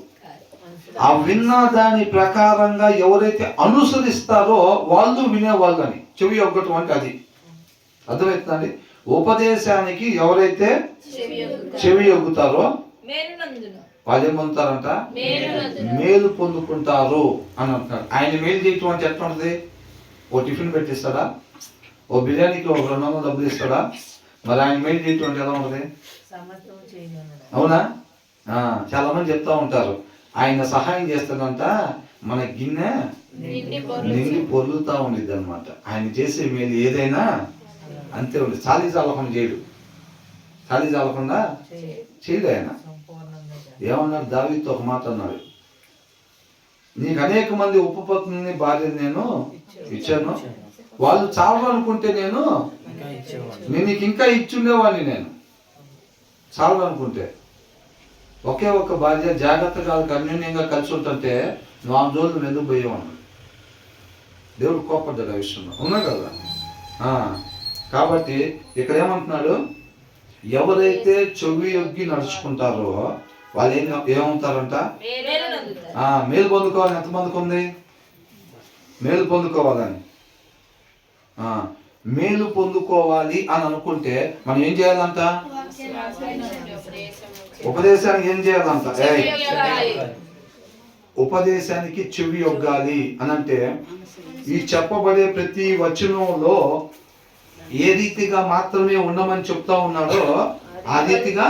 ఆ విన్న దాని ప్రకారంగా ఎవరైతే అనుసరిస్తారో వాళ్ళు వినేవాళ్ళు అని. చెవి ఒగ్గటం అంటే అది. అర్థమవుతుందండి? ఉపదేశానికి ఎవరైతే చెవి ఒగ్గుతారో వాళ్ళు ఏమవుతారంట? మేలు పొందుకుంటారు అని అంటున్నారు. ఆయన మేలు చేయటం అంటే ఎట్లా ఉంటుంది? ఓ టిఫిన్ పెట్టిస్తాడా? ఓ బిర్యానీకి ఒక 200 డబ్బులు ఇస్తాడా? మరి ఆయన మేలు చేయటం అంటే ఎలా ఉంటుంది? అవునా? చాలా మంది చెప్తా ఉంటారు, ఆయన సహాయం చేస్తాడంట మన గిన్నె నిండి పొర్లుతా ఉండేది అనమాట. ఆయన చేసే మేలు ఏదైనా అంతే ఉంది. చాలీ చాలకుండా చేయడు. చాలీ చాలకుండా చేయడు ఆయన. ఏమన్నాడు? దావీదుతో ఒక మాట అన్నాడు, నీకు అనేక మంది ఉపపత్నుల్ని భార్యని నేను ఇచ్చాను, వాళ్ళు చాలు అనుకుంటే నేను నీకు ఇంకా ఇచ్చుండేవాడిని. నేను చాలు అనుకుంటే ఒకే ఒక్క భార్య జాగ్రత్తగా అన్యోన్యంగా కలిసి ఉంటుంటే నువ్వు ఆ జోలు ఎందుకు పోయేవాడు? దేవుడు కోపడ్డాడు ఆ విషయంలో. ఉన్నా కదా? కాబట్టి ఇక్కడ ఏమంటున్నాడు? ఎవరైతే చెవి యొగ్గి నడుచుకుంటారో వాళ్ళు ఏమవుతారంట? మేలు పొందుకోవాలని ఎంతమందికి ఉంది? మేలు పొందుకోవాలని. మేలు పొందుకోవాలి అని అనుకుంటే మనం ఏం చేయాలంట? ఉపదేశానికి ఏం చేయాలంట? ఉపదేశానికి చెవి యొగ్గాలి అని అంటే ఈ చెప్పబడే ప్రతి వచనంలో ఏ రీతిగా మాత్రమే ఉండమని చెప్తా ఉన్నాడో ఆ రీతిగా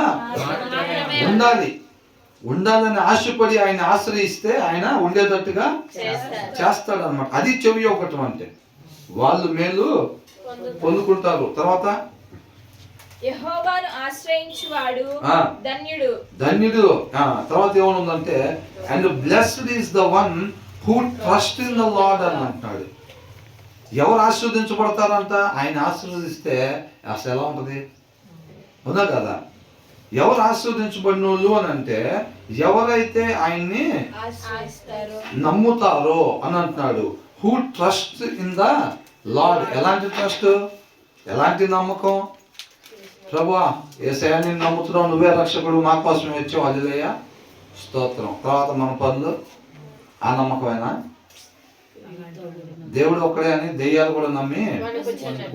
ఉండాలి. ఉండాలని ఆశపడి ఆయన ఆశ్రయిస్తే ఆయన ఉండేటట్టుగా చేస్తాడు అన్నమాట. అది చెవి ఒకటం అంటే. వాళ్ళు మేలు పొందుకుంటారు. తర్వాత యెహోవాను ఆశ్రయించువాడు ధన్యుడు. ధన్యుడు. తర్వాత ఏమనుందంటే and blessed is the one who trust in the Lord అని అంటున్నాడు. ఎవరు ఆశీర్వదించబడతారంట? ఆయన ఆశీర్వదిస్తే అసలు ఎలా ఉంటుంది? ఉందా కదా? ఎవరు ఆశీర్వదించబడిన వాళ్ళు అని అంటే ఎవరైతే ఆయన్ని నమ్ముతారో అని అంటున్నాడు. Who trust in the lord. ఎలాంటి ట్రస్ట్? ఎలాంటి నమ్మకం? ప్రభువా యేసయ్యా నిన్ను నమ్ముతున్నావు, నువ్వే రక్షకుడు, మా కోసం వచ్చావు, హల్లెలూయా, స్తోత్రం. తర్వాత మన పనులు ఆ నమ్మకమేనా? దేవుడు ఒక్కడే అని దెయ్యాలు కూడా నమ్మి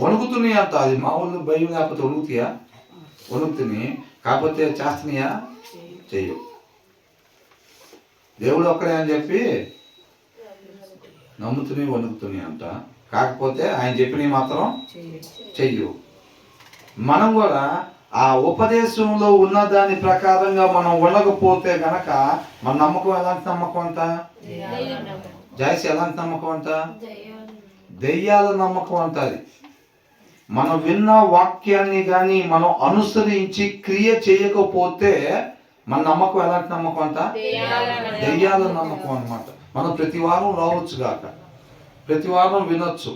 వణుకుతున్నాయి అంట. అది మా ఊళ్ళో భయం లేకపోతే వణుకుతాయా? వణుకుతున్నాయి. కాకపోతే చేస్తున్నాయా? చెయ్యు. దేవుడు ఒక్కడే అని చెప్పి నమ్ముతున్నాయి, వణుకుతున్నాయి అంట. కాకపోతే ఆయన చెప్పినవి మాత్రం చెయ్యు. మనం కూడా ఆ ఉపదేశంలో ఉన్న దాని ప్రకారంగా మనం ఉండకపోతే గనక మన నమ్మకం ఎలాంటి నమ్మకం అంట? జాయిస్ ఎలాంటి నమ్మకం అంట? దెయ్యాల నమ్మకం అంటది. మనం విన్న వాక్యాన్ని కానీ మనం అనుసరించి క్రియ చేయకపోతే మన నమ్మకం ఎలాంటి నమ్మకం అంట? దెయ్యాల నమ్మకం అన్నమాట. మనం ప్రతి వారం రావచ్చు గాక, ప్రతి వారం వినొచ్చు.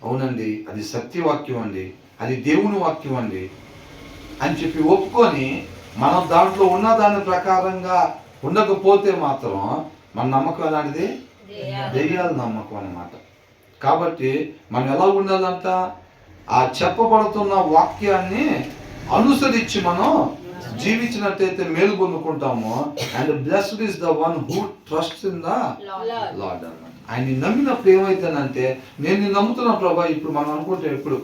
అవునండి, అది సత్యవాక్యం అండి. అది దేవుని వాక్యం అండి అని చెప్పి ఒప్పుకొని మనం దాంట్లో ఉన్న దాని ప్రకారంగా ఉండకపోతే మాత్రం మన నమ్మకం ఎలాంటిది? దెయ్యాల నమ్మకం అన్నమాట. కాబట్టి మనం ఎలా ఉండాలంట? ఆ చెప్పబడుతున్న వాక్యాన్ని అనుసరించి మనం జీవించినట్టయితే మేలు పొందుకుంటాము. And blessed is the one who trust in the Lord అన్నమాట. ఆయన్ని నమ్మినప్పుడు ఏమైతుందంటే, నేను నిన్ను నమ్ముతున్నా ప్రభా. ఇప్పుడు మనం అనుకుంటే ఎప్పుడు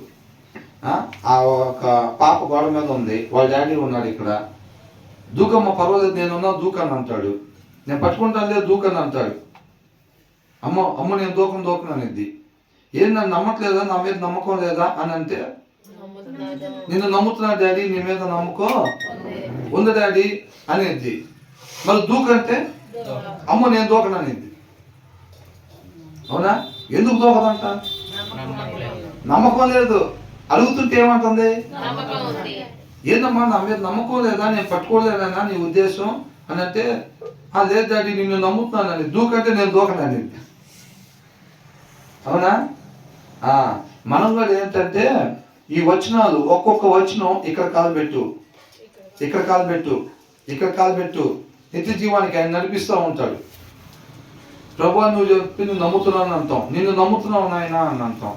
ఆ ఒక పాప గోడ మీద ఉంది, వాళ్ళ డాడీ ఉన్నాడు ఇక్కడ, దూకమ్మ పర్వాలేదు నేనున్నా దూకని అంటాడు. నేను పట్టుకుంటాను లేదు దూకని అంటాడు. అమ్మ నేను దూకను అనేది. ఏం నన్ను నమ్మట్లేదా, నా మీద నమ్మకం లేదా అని అంటే, నిన్ను నమ్ముతున్నా డాడీ, నీ మీద నమ్మకం ఉంది డాడీ అనేది. మరి దూకంటే అమ్మ నేను దూకను అనేది. అవునా? ఎందుకు దూకదంట? నమ్మకం లేదు. అడుగుతుంటే ఏమంటుంది? ఏందమ్మా నా మీద నమ్మకం లేదా, నేను పట్టుకోలేదన్నా నీ ఉద్దేశం అని అంటే, లేదు డాడీ నిన్ను నమ్ముతున్నానని. దూకంటే నేను దూకను అనేది. అవునా? మనం కూడా ఏంటంటే ఈ వచనాలు ఒక్కొక్క వచనం ఇక్కడ కాలు పెట్టు, ఇక్కడ కాలు పెట్టు, ఇక్కడ కాలు పెట్టు, నిత్య జీవానికి ఆయన నడిపిస్తూ ఉంటాడు. ప్రభు నువ్వు చెప్పి నువ్వు నమ్ముతున్నాను అంటాం, నిన్ను నమ్ముతున్నావు నాయన అని అంటాం.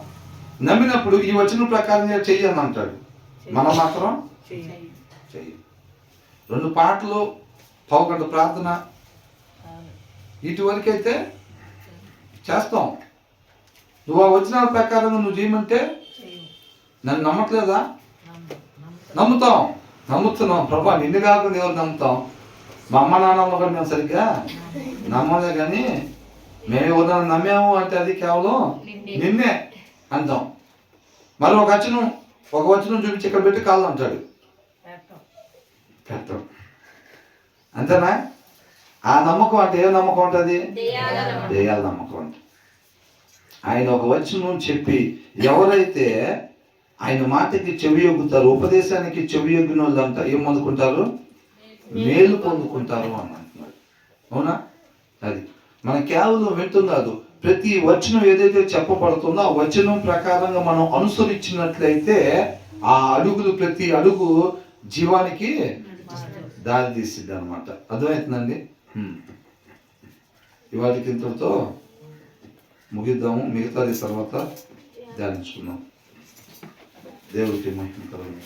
నమ్మినప్పుడు ఈ వచనం ప్రకారంగా చెయ్యని అంటాడు. మనం మాత్రం చెయ్యి. 2 పాటలు, పావుగంట ప్రార్థన, ఇటువరకైతే చేస్తాం. నువ్వు ఆ వచనాల ప్రకారంగా నువ్వు చేయమంటే నన్ను నమ్మట్లేదా? నమ్ముతున్నాం ప్రభా. నిన్ను కాకుండా ఎవరు నమ్ముతాం? మా అమ్మ నాన్నమ్మ కూడా మేము సరిగ్గా నమ్మలే, కానీ మేము ఎవరిని నమ్మాము అంటే అది కేవలం నిన్నే అంటాం. మరి ఒక వచనం చూపించి ఇక్కడ పెట్టి కాళ్ళు అంటాడు, పెట్టం. అంతేనా? ఆ నమ్మకం అంటే ఏ నమ్మకం ఉంటుంది? దెయ్యాల నమ్మకం అంటే. ఆయన ఒక వచనం చెప్పి ఎవరైతే ఆయన మాటకి చెవి యొగ్గుతారు, ఉపదేశానికి చెవి యొగ్గిన వాళ్ళంతా ఏం పొందుకుంటారు? మేలు పొందుకుంటారు అని అంటున్నాడు. అవునా? అది మన కేవలం వింటుంది కాదు. ప్రతి వచనం ఏదైతే చెప్పబడుతుందో ఆ వచనం ప్రకారంగా మనం అనుసరించినట్లయితే ఆ అడుగులు, ప్రతి అడుగు జీవానికి దారి తీసిద్ది అనమాట. అర్థమవుతుందండి? ఇవాటికి ఇంతటితో ముగిద్దాము. మిగతాది తర్వాత ధ్యానించుకున్నాం. దేవుడికి మహిమ కలుగును.